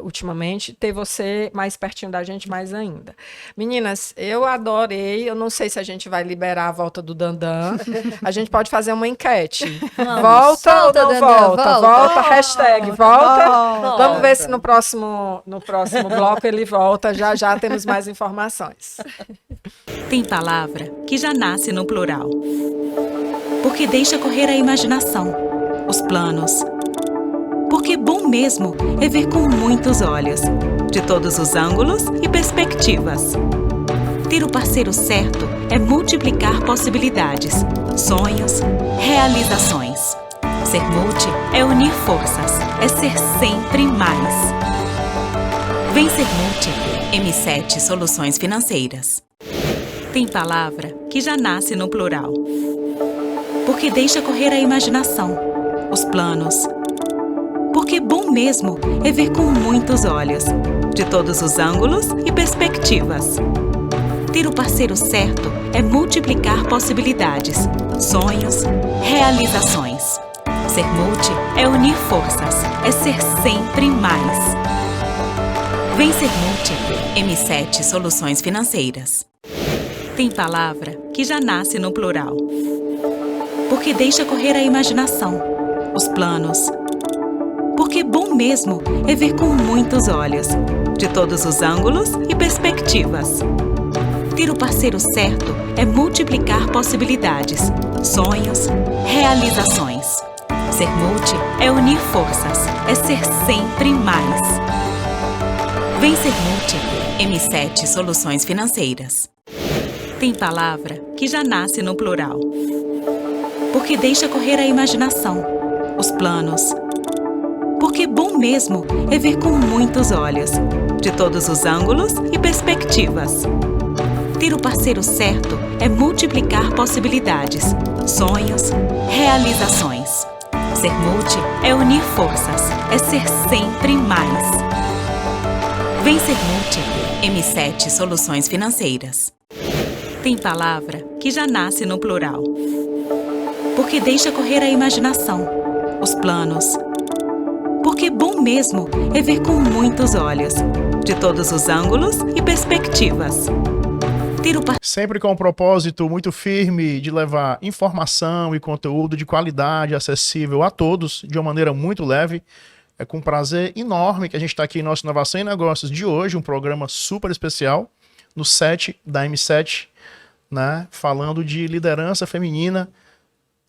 ultimamente, ter você mais pertinho da gente mais ainda. Meninas, eu adorei, eu não sei se a gente vai liberar a volta do Dandan, a gente pode fazer uma enquete. Vamos. Volta ou Volta, não Dandan, volta? volta. Hashtag volta. Volta. Vamos ver se no próximo bloco ele volta, já temos mais informações. Tem palavra que já nasce no plural. Porque deixa correr a imaginação, os planos. Porque bom mesmo é ver com muitos olhos, de todos os ângulos e perspectivas. Ter o parceiro certo é multiplicar possibilidades, sonhos, realizações. Ser multi é unir forças, é ser sempre mais. Vem ser multi, M7 Soluções Financeiras. Tem palavra que já nasce no plural. Porque deixa correr a imaginação, os planos. Porque bom mesmo é ver com muitos olhos, de todos os ângulos e perspectivas. Ter o parceiro certo é multiplicar possibilidades, sonhos, realizações. Ser multi é unir forças, é ser sempre mais. Vem ser multi, M7 Soluções Financeiras. Tem palavra que já nasce no plural. Porque deixa correr a imaginação, os planos. Porque bom mesmo é ver com muitos olhos, de todos os ângulos e perspectivas. Ter o parceiro certo é multiplicar possibilidades, sonhos, realizações. Ser multi é unir forças, é ser sempre mais. Vem ser multi, M7 Soluções Financeiras. Tem palavra que já nasce no plural. Porque deixa correr a imaginação, os planos. Porque bom mesmo é ver com muitos olhos, de todos os ângulos e perspectivas. Ter o parceiro certo é multiplicar possibilidades, sonhos, realizações. Ser multi é unir forças, é ser sempre mais. Vem ser multi, M7 Soluções Financeiras. Tem palavra que já nasce no plural. Porque deixa correr a imaginação, os planos. Porque bom mesmo é ver com muitos olhos, de todos os ângulos e perspectivas. Ter o Sempre com um propósito muito firme de levar informação e conteúdo de qualidade acessível a todos de uma maneira muito leve. É com prazer enorme que a gente está aqui em nosso Inovação em Negócios de hoje, um programa super especial, no set da M7, né, falando de liderança feminina,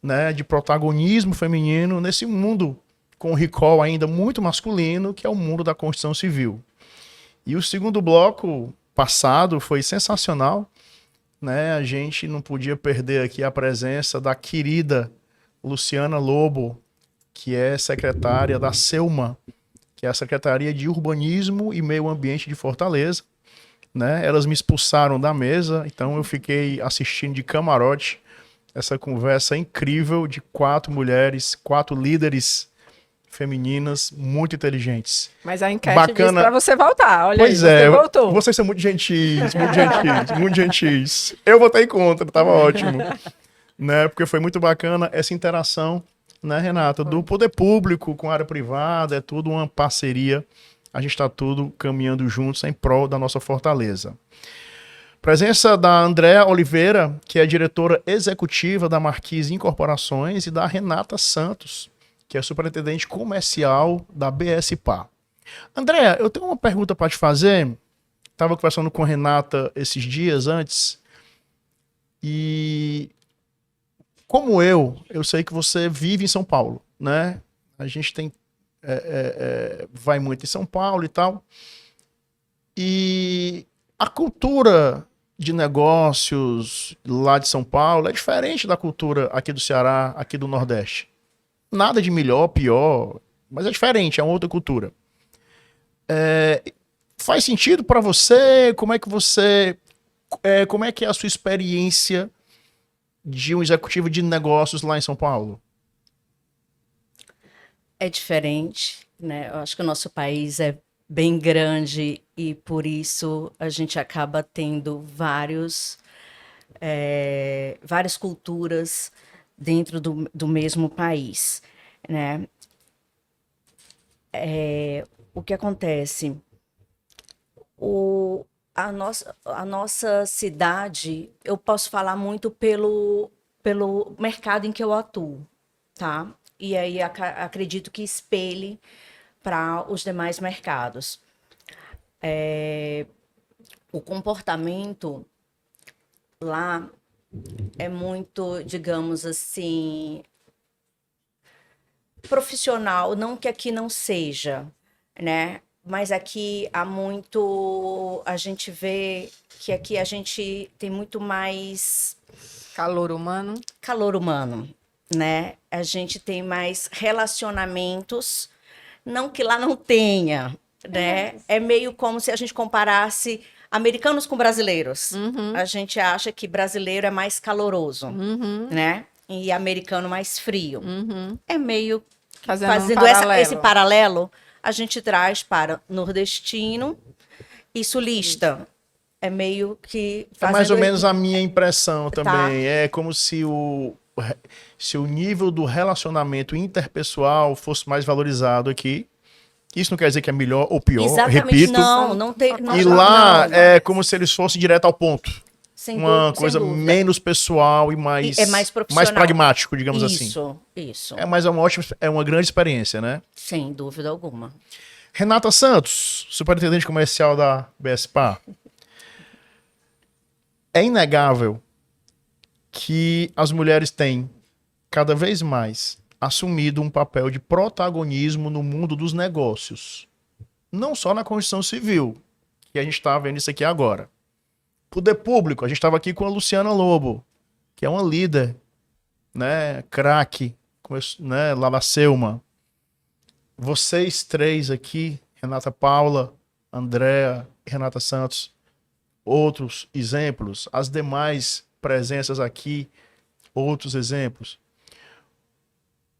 né, de protagonismo feminino nesse mundo com recall ainda muito masculino, que é o mundo da construção civil. E o segundo bloco passado foi sensacional, né? A gente não podia perder aqui a presença da querida Luciana Lobo, que é secretária da SEUMA, que é a Secretaria de Urbanismo e Meio Ambiente de Fortaleza, né? Elas me expulsaram da mesa, então eu fiquei assistindo de camarote essa conversa incrível de 4 mulheres, 4 líderes femininas muito inteligentes. Mas a enquete Bacana. diz pra você voltar. Olha Pois aí, é, você voltou. vocês são muito gentis, muito gentis, muito gentis. Eu votei contra, tava ótimo. Né? Porque foi muito bacana essa interação, né, Renata? Do poder público com a área privada, é tudo uma parceria. A gente está tudo caminhando juntos em prol da nossa fortaleza. Presença da Andréa Oliveira, que é diretora executiva da Marquise Incorporações, e da Renata Santos, que é superintendente comercial da BSPA. Andréa, eu tenho uma pergunta para te fazer. Estava conversando com a Renata esses dias antes, e como eu sei que você vive em São Paulo, né? A gente tem vai muito em São Paulo e tal. E a cultura de negócios lá de São Paulo é diferente da cultura aqui do Ceará, aqui do Nordeste. Nada de melhor, pior, mas é diferente, é uma outra cultura. Faz sentido para você? Como é que é a sua experiência de um executivo de negócios lá em São Paulo? É diferente, né? Eu acho que o nosso país é bem grande e por isso a gente acaba tendo várias culturas dentro do mesmo país, né? O que acontece? A nossa cidade, eu posso falar muito pelo mercado em que eu atuo, tá? E aí acredito que espelhe para os demais mercados. O comportamento lá é muito, digamos assim, profissional, não que aqui não seja, né? Mas aqui há muito, a gente vê que aqui a gente tem muito mais Calor humano. calor humano, né? A gente tem mais relacionamentos, não que lá não tenha, né? É meio como se a gente comparasse americanos com brasileiros. A gente acha que brasileiro é mais caloroso, né? E americano mais frio. É meio fazendo esse paralelo, a gente traz para nordestino e sulista. É meio que É mais ou menos a minha impressão Tá. também. É como se o nível do relacionamento interpessoal fosse mais valorizado aqui. Isso não quer dizer que é melhor ou pior, Exatamente, repito. não tem. Não, E lá não, é como se eles fossem direto ao ponto. sem Uma dú- sem coisa dúvida. menos pessoal e mais, É mais profissional. pragmático, digamos assim. Isso. Mas é uma grande experiência, né? Sem dúvida alguma. Renata Santos, superintendente comercial da BSPA. É inegável que as mulheres têm cada vez mais assumido um papel de protagonismo no mundo dos negócios. Não só na Constituição Civil, que a gente está vendo isso aqui agora. Poder público, a gente estava aqui com a Luciana Lobo, que é uma líder, né, craque, né, lá da Selma. Vocês três aqui, Renata Paula, Andréa e Renata Santos, outros exemplos, as demais presenças aqui, outros exemplos.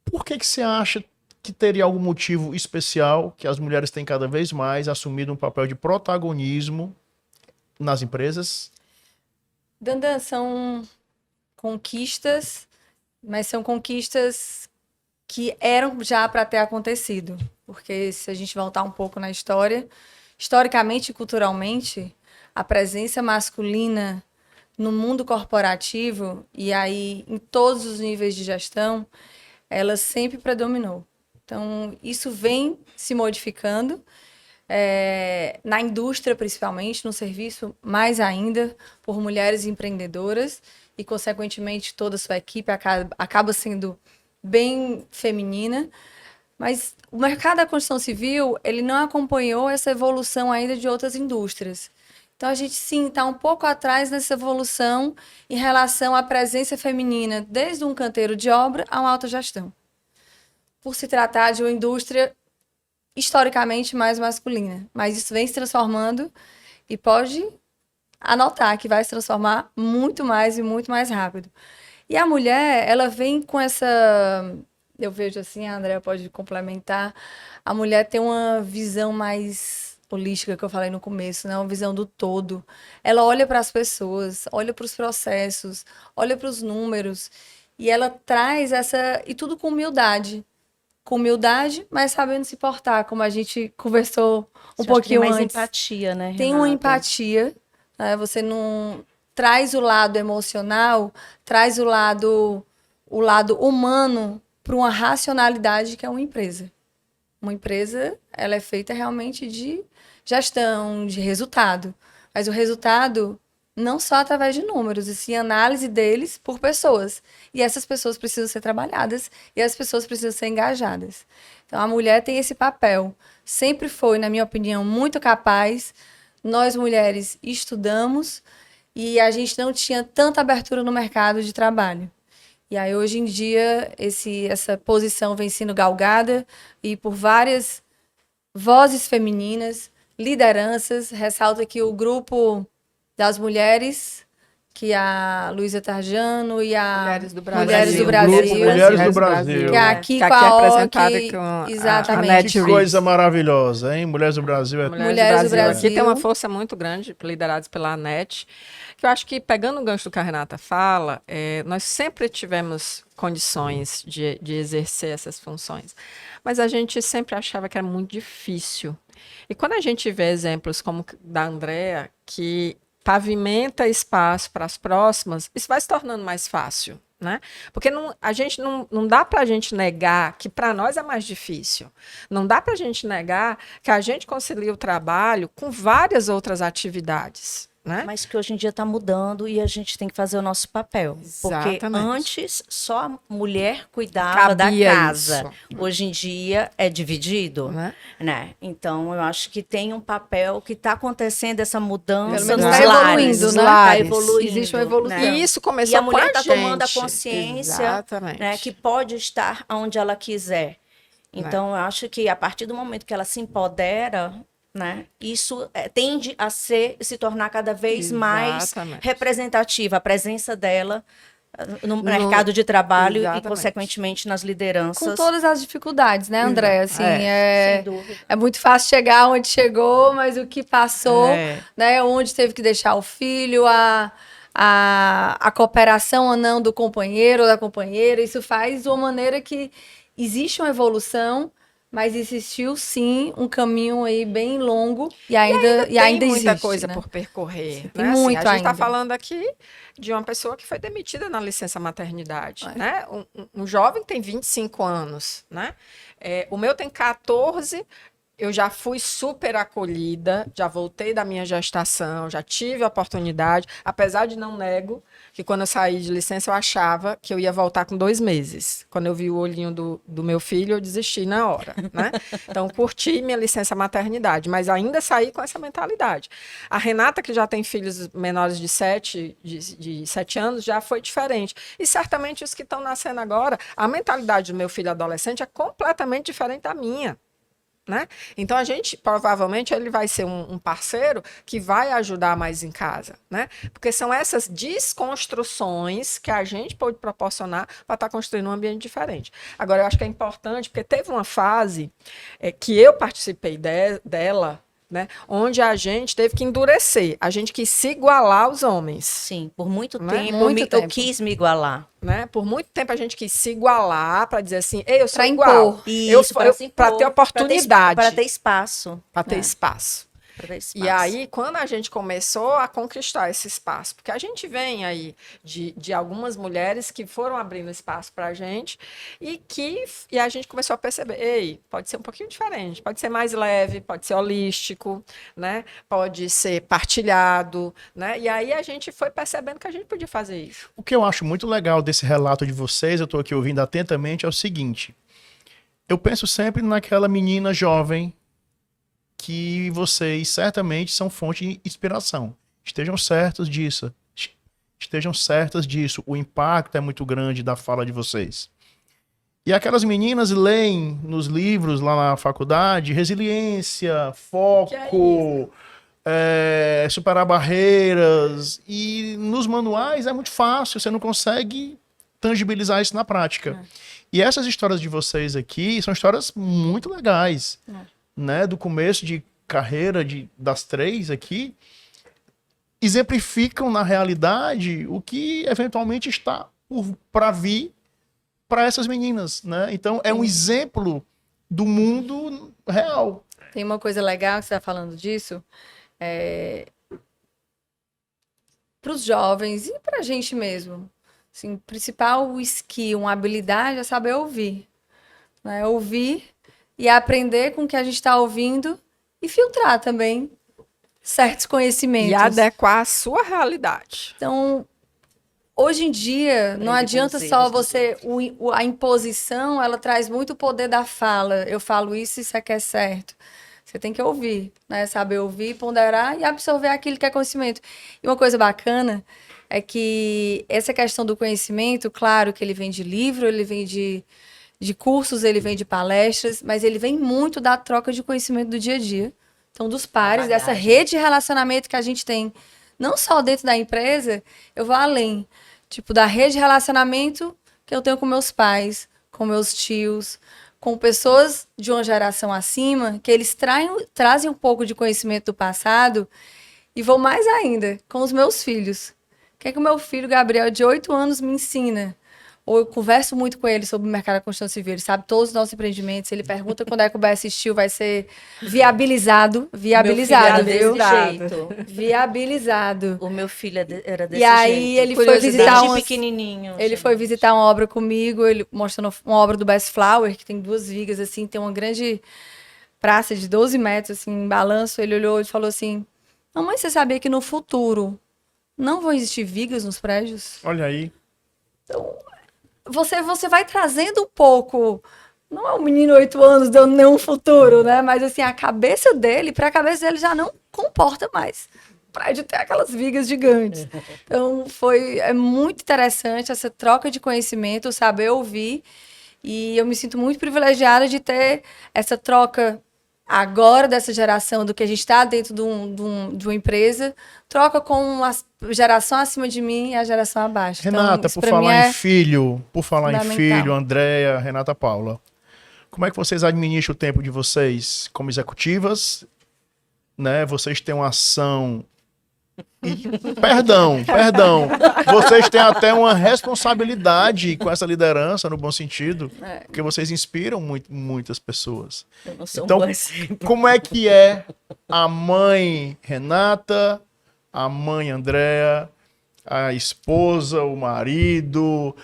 Por que você acha que teria algum motivo especial que as mulheres têm cada vez mais assumido um papel de protagonismo nas empresas? Dandan, são conquistas, mas são conquistas que eram já para ter acontecido. Porque se a gente voltar um pouco na história, historicamente e culturalmente, a presença masculina no mundo corporativo, e aí em todos os níveis de gestão, ela sempre predominou. Então, isso vem se modificando, na indústria principalmente, no serviço mais ainda, por mulheres empreendedoras, e consequentemente toda a sua equipe acaba sendo bem feminina, mas o mercado da construção civil, ele não acompanhou essa evolução ainda de outras indústrias. Então, a gente, sim, está um pouco atrás nessa evolução em relação à presença feminina, desde um canteiro de obra a uma autogestão. Por se tratar de uma indústria historicamente mais masculina. Mas isso vem se transformando e pode anotar que vai se transformar muito mais e muito mais rápido. E a mulher, ela vem com essa... Eu vejo assim, a Andrea pode complementar. A mulher tem uma visão mais holística, que eu falei no começo, né? Uma visão do todo. Ela olha para as pessoas, olha para os processos, olha para os números. E ela traz essa... E tudo com humildade. Com humildade, mas sabendo se portar, como a gente conversou um pouquinho mais antes. empatia, né, Tem uma Renata? empatia, né? Você não traz o lado emocional, traz o lado humano para uma racionalidade que é uma empresa. Uma empresa, ela é feita realmente de gestão, de resultado. Mas o resultado não só através de números, e sim análise deles por pessoas. E essas pessoas precisam ser trabalhadas e as pessoas precisam ser engajadas. Então, a mulher tem esse papel. Sempre foi, na minha opinião, muito capaz. Nós, mulheres, estudamos e a gente não tinha tanta abertura no mercado de trabalho. E aí, hoje em dia, essa posição vem sendo galgada e por várias vozes femininas, lideranças. Ressalta que o grupo das mulheres, que a Luísa Tarjano e a Mulheres do Brasil. Mulheres do Grupo Brasil, Mulheres do Brasil. que é aqui Que com aqui é a apresentada OC, com exatamente. a Net Que coisa maravilhosa, hein? Mulheres do Brasil é Mulheres do Brasil. Aqui tem uma força muito grande, liderados pela ANET, que eu acho que, pegando o gancho do que a Renata fala, nós sempre tivemos condições de exercer essas funções, mas a gente sempre achava que era muito difícil. E quando a gente vê exemplos como da Andrea, que pavimenta espaço para as próximas, isso vai se tornando mais fácil. Né? Porque a gente não dá para a gente negar que para nós é mais difícil. Não dá para a gente negar que a gente concilia o trabalho com várias outras atividades. Né? Mas que hoje em dia está mudando e a gente tem que fazer o nosso papel. Porque Exatamente. antes só a mulher cuidava da Cabia casa. isso. Hoje em dia é dividido. Né? Então eu acho que tem um papel que está acontecendo essa mudança Pelo menos nos tá lares. evoluindo, né? Tá Lares. evoluindo. Existe uma evolução. né? E isso começou E a com mulher está gente. tomando a consciência, Exatamente. né, que pode estar onde ela quiser. Então, eu acho que a partir do momento que ela se empodera, né, isso tende a se tornar cada vez mais Exatamente. representativa, a presença dela no mercado de trabalho Exatamente. e, consequentemente, nas lideranças. Com todas as dificuldades, né, André? Assim, Sem dúvida. é muito fácil chegar onde chegou, mas o que passou, É. né? Onde teve que deixar o filho, a cooperação ou não do companheiro ou da companheira, isso faz de uma maneira que existe uma evolução, mas existiu sim um caminho aí bem longo e ainda Tem existe, muita coisa né? por percorrer. Tem Né? muito a gente está ainda. falando aqui de uma pessoa que foi demitida na licença maternidade. Né? Um jovem tem 25 anos. Né? O meu tem 14. Eu já fui super acolhida, já voltei da minha gestação, já tive a oportunidade, apesar de não nego, que quando eu saí de licença eu achava que eu ia voltar com 2 meses. Quando eu vi o olhinho do meu filho, eu desisti na hora, né? Então, curti minha licença maternidade, mas ainda saí com essa mentalidade. A Renata, que já tem filhos menores de 7 anos, já foi diferente. E certamente os que estão nascendo agora, a mentalidade do meu filho adolescente é completamente diferente da minha. Né? Então, a gente, provavelmente, ele vai ser um parceiro que vai ajudar mais em casa, né? Porque são essas desconstruções que a gente pode proporcionar para estar construindo um ambiente diferente. Agora, eu acho que é importante, porque teve uma fase que eu participei dela, né? Onde a gente teve que endurecer, a gente quis se igualar aos homens. Sim, por muito Né? tempo, Muito eu tempo. quis me igualar. Né? Por muito tempo a gente quis se igualar para dizer assim, ei, eu sou Pra igual. impor. Isso, Para ter oportunidade. Para ter espaço. Para ter né? espaço. Pra ter espaço. E aí, quando a gente começou a conquistar esse espaço, porque a gente vem aí de algumas mulheres que foram abrindo espaço para a gente e a gente começou a perceber, ei, pode ser um pouquinho diferente, pode ser mais leve, pode ser holístico, né? Pode ser partilhado, né? E aí a gente foi percebendo que a gente podia fazer isso. O que eu acho muito legal desse relato de vocês, eu estou aqui ouvindo atentamente, é o seguinte. Eu penso sempre naquela menina jovem que vocês certamente são fonte de inspiração. Estejam certos disso. Estejam certas disso. O impacto é muito grande da fala de vocês. E aquelas meninas leem nos livros lá na faculdade resiliência, foco, superar barreiras. E nos manuais é muito fácil, você não consegue tangibilizar isso na prática. E essas histórias de vocês aqui são histórias muito legais, né? Do começo de carreira das três aqui, exemplificam na realidade o que eventualmente está para vir para essas meninas, né? Então é um exemplo do mundo real. Tem uma coisa legal que você está falando disso, para os jovens e para a gente mesmo. Assim, o principal skill, uma habilidade é saber ouvir. Né? Ouvir e aprender com o que a gente está ouvindo e filtrar também certos conhecimentos. E adequar a sua realidade. Então, hoje em dia, não adianta só você... a imposição, ela traz muito poder da fala. Eu falo isso, isso é que é certo. Você tem que ouvir, né? Saber ouvir, ponderar e absorver aquilo que é conhecimento. E uma coisa bacana é que essa questão do conhecimento, claro que ele vem de livro, ele vem de cursos, ele vem de palestras, mas ele vem muito da troca de conhecimento do dia a dia. Então, dos pares, dessa rede de relacionamento que a gente tem, não só dentro da empresa, eu vou além. Tipo, da rede de relacionamento que eu tenho com meus pais, com meus tios, com pessoas de uma geração acima, que eles trazem um pouco de conhecimento do passado, e vou mais ainda, com os meus filhos. O que é que o meu filho, Gabriel, de 8 anos, me ensina? Ou eu converso muito com ele sobre o mercado da construção civil, ele sabe todos os nossos empreendimentos, ele pergunta quando é que o BS Steel vai ser viabilizado, viu? Viabilizado. O meu filho era desse jeito. E aí ele foi visitar pequenininho. Ele foi visitar uma obra comigo, ele mostrando uma obra do Best Flower, que tem 2 vigas, assim, tem uma grande praça de 12 metros, assim, em balanço. Ele olhou e falou assim, mamãe, você sabia que no futuro não vão existir vigas nos prédios? Olha aí. Então, você vai trazendo um pouco, não é um menino 8 anos dando nenhum futuro, né? Mas assim, a cabeça dele, para a cabeça dele já não comporta mais o prédio ter aquelas vigas gigantes. Então é muito interessante essa troca de conhecimento, saber ouvir, e eu me sinto muito privilegiada de ter essa troca agora dessa geração do que a gente está dentro de uma empresa, troca com a geração acima de mim e a geração abaixo. Renata, então, por falar em filho, Andréia, Renata Paula, como é que vocês administram o tempo de vocês como executivas? Né? Vocês têm uma ação... Perdão. Vocês têm até uma responsabilidade com essa liderança, no bom sentido, porque vocês inspiram muitas pessoas. Eu não sou então, como é que é a mãe Renata, a mãe Andréia, a esposa, o marido,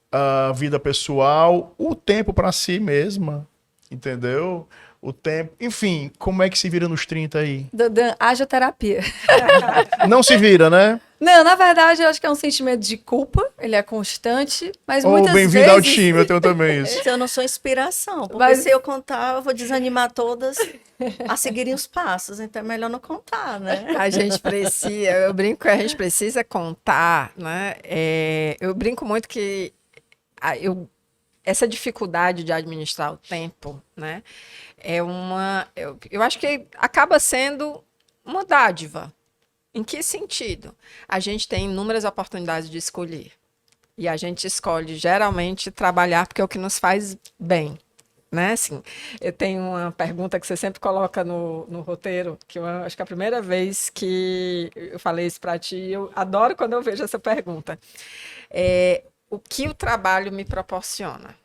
a vida pessoal, o tempo para si mesma, entendeu? O tempo, enfim, como é que se vira nos 30 aí? Haja terapia. Não se vira, né? Não, na verdade, eu acho que é um sentimento de culpa, ele é constante, mas muitas vezes... Bem-vindo ao time, eu tenho também isso. Eu não sou inspiração, porque Mas... se eu contar, eu vou desanimar todas a seguirem os passos, então é melhor não contar, né? A gente precisa, eu brinco que a gente precisa contar, né? Eu brinco muito que essa dificuldade de administrar o tempo, né? Eu acho que acaba sendo uma dádiva. Em que sentido? A gente tem inúmeras oportunidades de escolher. E a gente escolhe, geralmente, trabalhar porque é o que nos faz bem. Né? Assim, eu tenho uma pergunta que você sempre coloca no roteiro, que eu acho que é a primeira vez que eu falei isso para ti, eu adoro quando eu vejo essa pergunta. O que o trabalho me proporciona?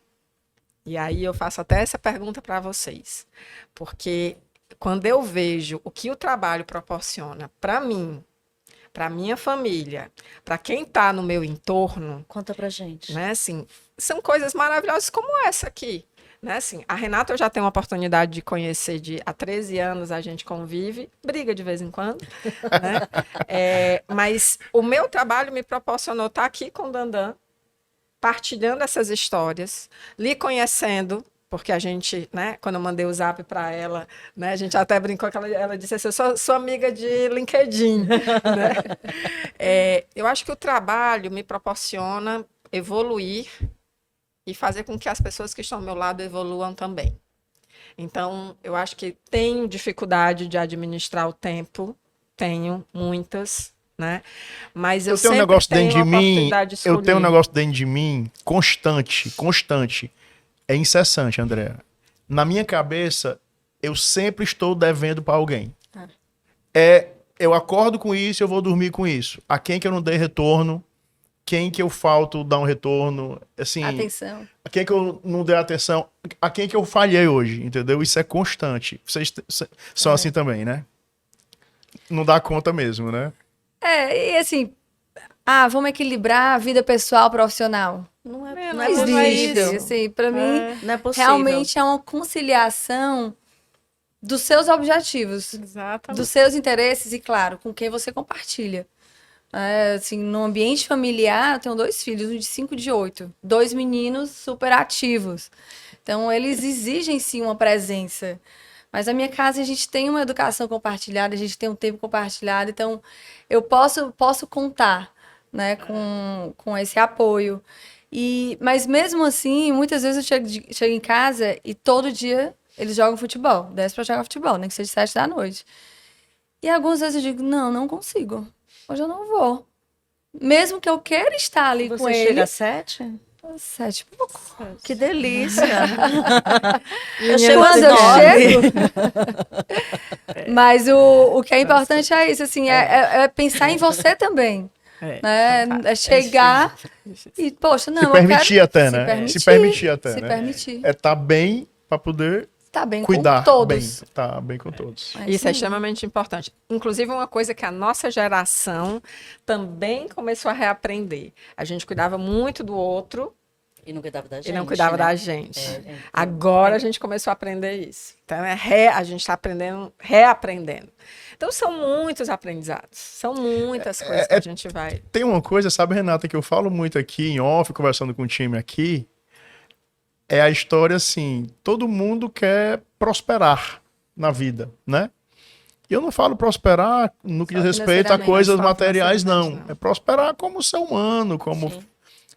E aí eu faço até essa pergunta para vocês, porque quando eu vejo o que o trabalho proporciona para mim, para minha família, para quem está no meu entorno... Conta pra gente. Né, assim, são coisas maravilhosas como essa aqui. Né, assim, a Renata eu já tenho uma oportunidade de conhecer, há 13 anos a gente convive, briga de vez em quando, né? Mas o meu trabalho me proporcionou estar aqui com o Dandan, partilhando essas histórias, lhe conhecendo, porque a gente, né, quando eu mandei o zap para ela, né, a gente até brincou que ela disse assim, eu sou sua amiga de LinkedIn. Né? Eu acho que o trabalho me proporciona evoluir e fazer com que as pessoas que estão ao meu lado evoluam também. Então, eu acho que tenho dificuldade de administrar o tempo, tenho muitas, né? Mas eu Eu tenho um sempre negócio tenho dentro de a mim, oportunidade de eu tenho um escolher. negócio dentro de mim constante. É incessante, Andréa. Na minha cabeça, eu sempre estou devendo para alguém. Eu acordo com isso, eu vou dormir com isso. A quem que eu não dei retorno, quem que eu falto dar um retorno, assim, Atenção. a quem que eu não dei atenção, a quem que eu falhei hoje, entendeu? Isso é constante. Vocês são assim também, né? Não dá conta mesmo, né? E assim, vamos equilibrar a vida pessoal e profissional. Não não é existe. isso. Assim, para mim, Não é possível. realmente é uma conciliação dos seus objetivos, Exatamente. dos seus interesses e, claro, com quem você compartilha. Assim, no ambiente familiar, eu tenho 2 filhos, um de 5 e de 8. 2 meninos super ativos. Então, eles exigem, sim, uma presença. Mas na minha casa, a gente tem uma educação compartilhada, a gente tem um tempo compartilhado. Então, eu posso contar, né, com esse apoio. Mas mesmo assim, muitas vezes eu chego em casa e todo dia eles jogam futebol. Desce pra jogar futebol, nem que seja 7 da noite. E algumas vezes eu digo, não consigo. Hoje eu não vou. Mesmo que eu queira estar ali Você com chega ele. às 7? 7 e pouco. Que delícia. Eu eu chego às Quando eu 9. chego. Mas o que é importante é isso, assim, é pensar em você também. Né? É chegar e, poxa, não, Se permitir eu quero até, se né? permitir, Se permitir até, se né? permitir. É estar bem para poder Tá bem cuidar com todos. bem. Tá bem com todos. Isso é extremamente importante. Inclusive, uma coisa que a nossa geração também começou a reaprender. A gente cuidava muito do outro E não cuidava da gente. e não cuidava né? da gente. É. Agora a gente começou a aprender isso. Então, a gente está aprendendo, reaprendendo. Então, são muitos aprendizados. São muitas coisas que a gente vai... Tem uma coisa, sabe, Renata, que eu falo muito aqui em off, conversando com o time aqui, é a história assim, todo mundo quer prosperar na vida, né? E eu não falo prosperar no que diz respeito a coisas só materiais, financeiramente, não. É prosperar como ser humano, como... Sim.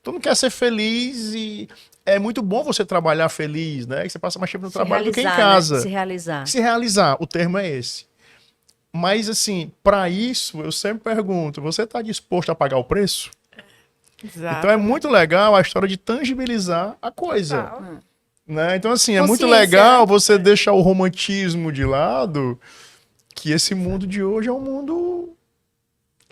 Tu não quer ser feliz e é muito bom você trabalhar feliz, né? Que você passa mais tempo no Se trabalho do que em realizar, casa. né? Se realizar. Se realizar, o termo é esse. Mas, assim, para isso, eu sempre pergunto, você está disposto a pagar o preço? Então é muito legal a história de tangibilizar a coisa. Né? Então, assim, é muito Consciência, legal né? você deixar o romantismo de lado, que esse mundo de hoje é um mundo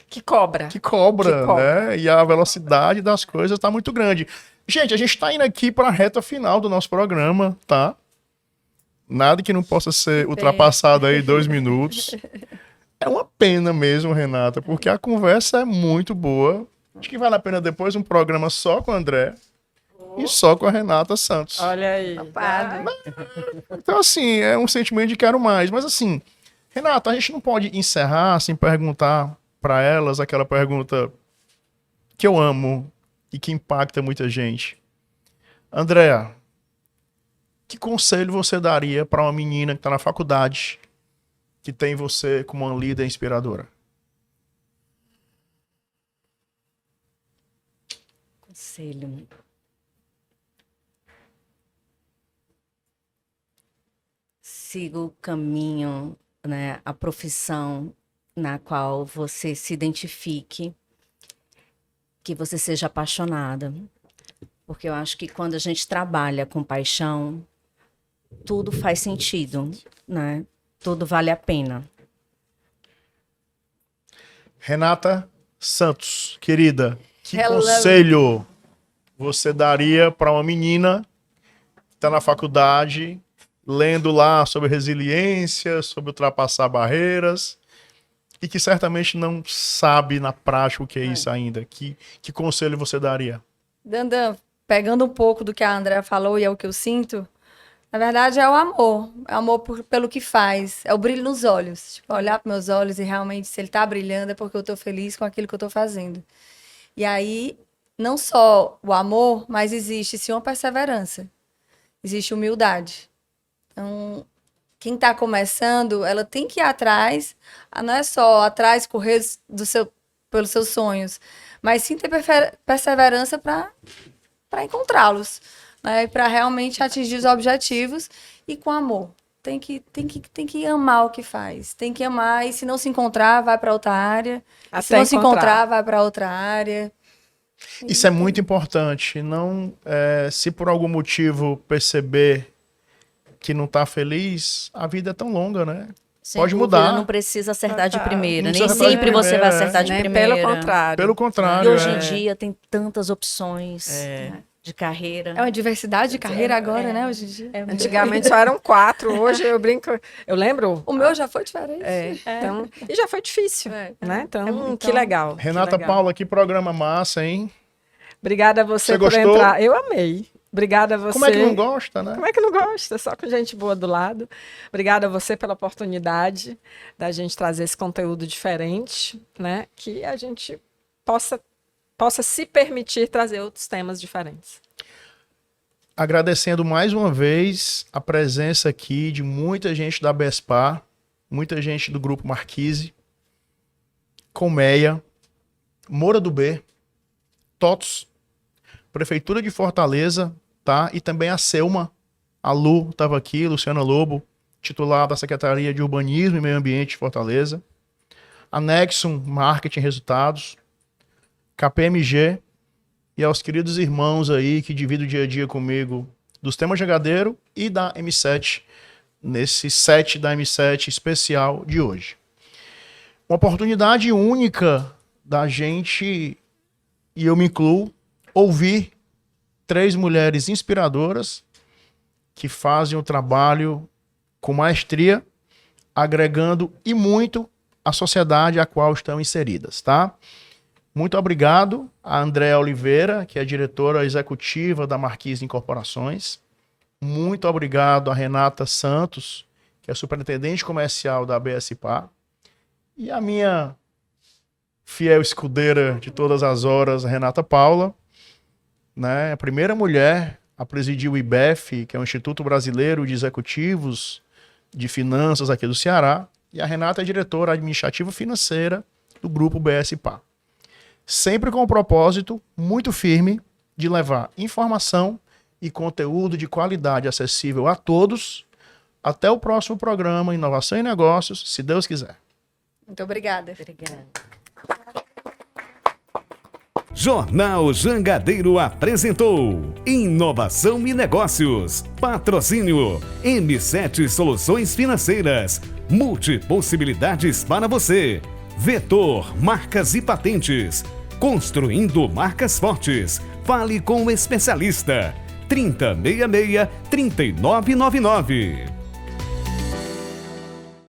Que cobra. que cobra, Que cobra. né? E a velocidade das coisas está muito grande. Gente, a gente está indo aqui para a reta final do nosso programa, tá? Nada que não possa ser ultrapassado aí 2 minutos. É uma pena mesmo, Renata, porque a conversa é muito boa. Acho que vale a pena depois um programa só com o André e só com a Renata Santos. Olha aí. Padre. Então, assim, é um sentimento de quero mais. Mas, assim, Renata, a gente não pode encerrar sem perguntar para elas aquela pergunta que eu amo e que impacta muita gente. Andréa, que conselho você daria para uma menina que está na faculdade, que tem você como uma líder inspiradora? Conselho. Siga o caminho, né, a profissão na qual você se identifique, que você seja apaixonada. Porque eu acho que quando a gente trabalha com paixão, tudo faz sentido, né? Tudo vale a pena. Renata Santos, querida, que Hello. conselho você daria para uma menina que está na faculdade, lendo lá sobre resiliência, sobre ultrapassar barreiras, e que certamente não sabe na prática o que é isso ainda? Que conselho você daria? Dandan, pegando um pouco do que a Andrea falou e é o que eu sinto, na verdade é o amor. É o amor pelo que faz. É o brilho nos olhos. Tipo, olhar para meus olhos e realmente se ele tá brilhando é porque eu tô feliz com aquilo que eu tô fazendo. E aí, não só o amor, mas existe sim uma perseverança. Existe humildade. Então, quem tá começando, ela tem que ir atrás, não é só atrás, correr pelos seus sonhos, mas sim ter perseverança para encontrá-los, né? Para realmente atingir os objetivos e com amor. tem que amar o que faz. Tem que amar e se não se encontrar, vai para outra área. Se não se encontrar, vai para outra área. Isso é muito importante. Não, se por algum motivo perceber que não tá feliz, a vida é tão longa, né? Sem Pode dúvida, mudar. não precisa acertar de primeira. Não Nem precisa acertar de sempre você vai primeira, acertar de Nem primeira. pelo contrário. Pelo E contrário. hoje em dia tem tantas opções de carreira. É uma diversidade de carreira agora, né, hoje em dia. Antigamente só eram 4, hoje eu brinco. Eu lembro. O meu já foi diferente. Então, e já foi difícil, né? Então, que então, legal. que Renata legal. Paula, que programa massa, hein? Obrigada a você Você por gostou? entrar. Eu amei. Obrigada a você. Como é que não gosta, né? Como é que não gosta? Só com gente boa do lado. Obrigada a você pela oportunidade da gente trazer esse conteúdo diferente, né? Que a gente possa se permitir trazer outros temas diferentes. Agradecendo mais uma vez a presença aqui de muita gente da BESPAR, muita gente do Grupo Marquise, Colmeia, Moura do B, TOTS, Prefeitura de Fortaleza, tá? E também a Selma, a Lu estava aqui, Luciana Lobo, titular da Secretaria de Urbanismo e Meio Ambiente de Fortaleza, a Nexum Marketing e Resultados, KPMG e aos queridos irmãos aí que dividem o dia a dia comigo dos temas de Jangadeiro e da M7, nesse set da M7 especial de hoje. Uma oportunidade única da gente, e eu me incluo, ouvir 3 mulheres inspiradoras que fazem o trabalho com maestria, agregando e muito à sociedade a qual estão inseridas, tá? Muito obrigado a Andréa Oliveira, que é a diretora executiva da Marquise Incorporações. Muito obrigado a Renata Santos, que é superintendente comercial da BSPA. E a minha fiel escudeira de todas as horas, a Renata Paula, né? A primeira mulher a presidir o IBEF, que é o Instituto Brasileiro de Executivos de Finanças aqui do Ceará. E a Renata é diretora administrativa financeira do Grupo BSPA. Sempre com o propósito muito firme de levar informação e conteúdo de qualidade acessível a todos. Até o próximo programa Inovação e Negócios, se Deus quiser. Muito obrigada. Obrigada. Jornal Jangadeiro apresentou Inovação e Negócios. Patrocínio M7 Soluções Financeiras. Multipossibilidades para você. Vetor Marcas e Patentes. Construindo marcas fortes. Fale com o especialista. 3066-3999.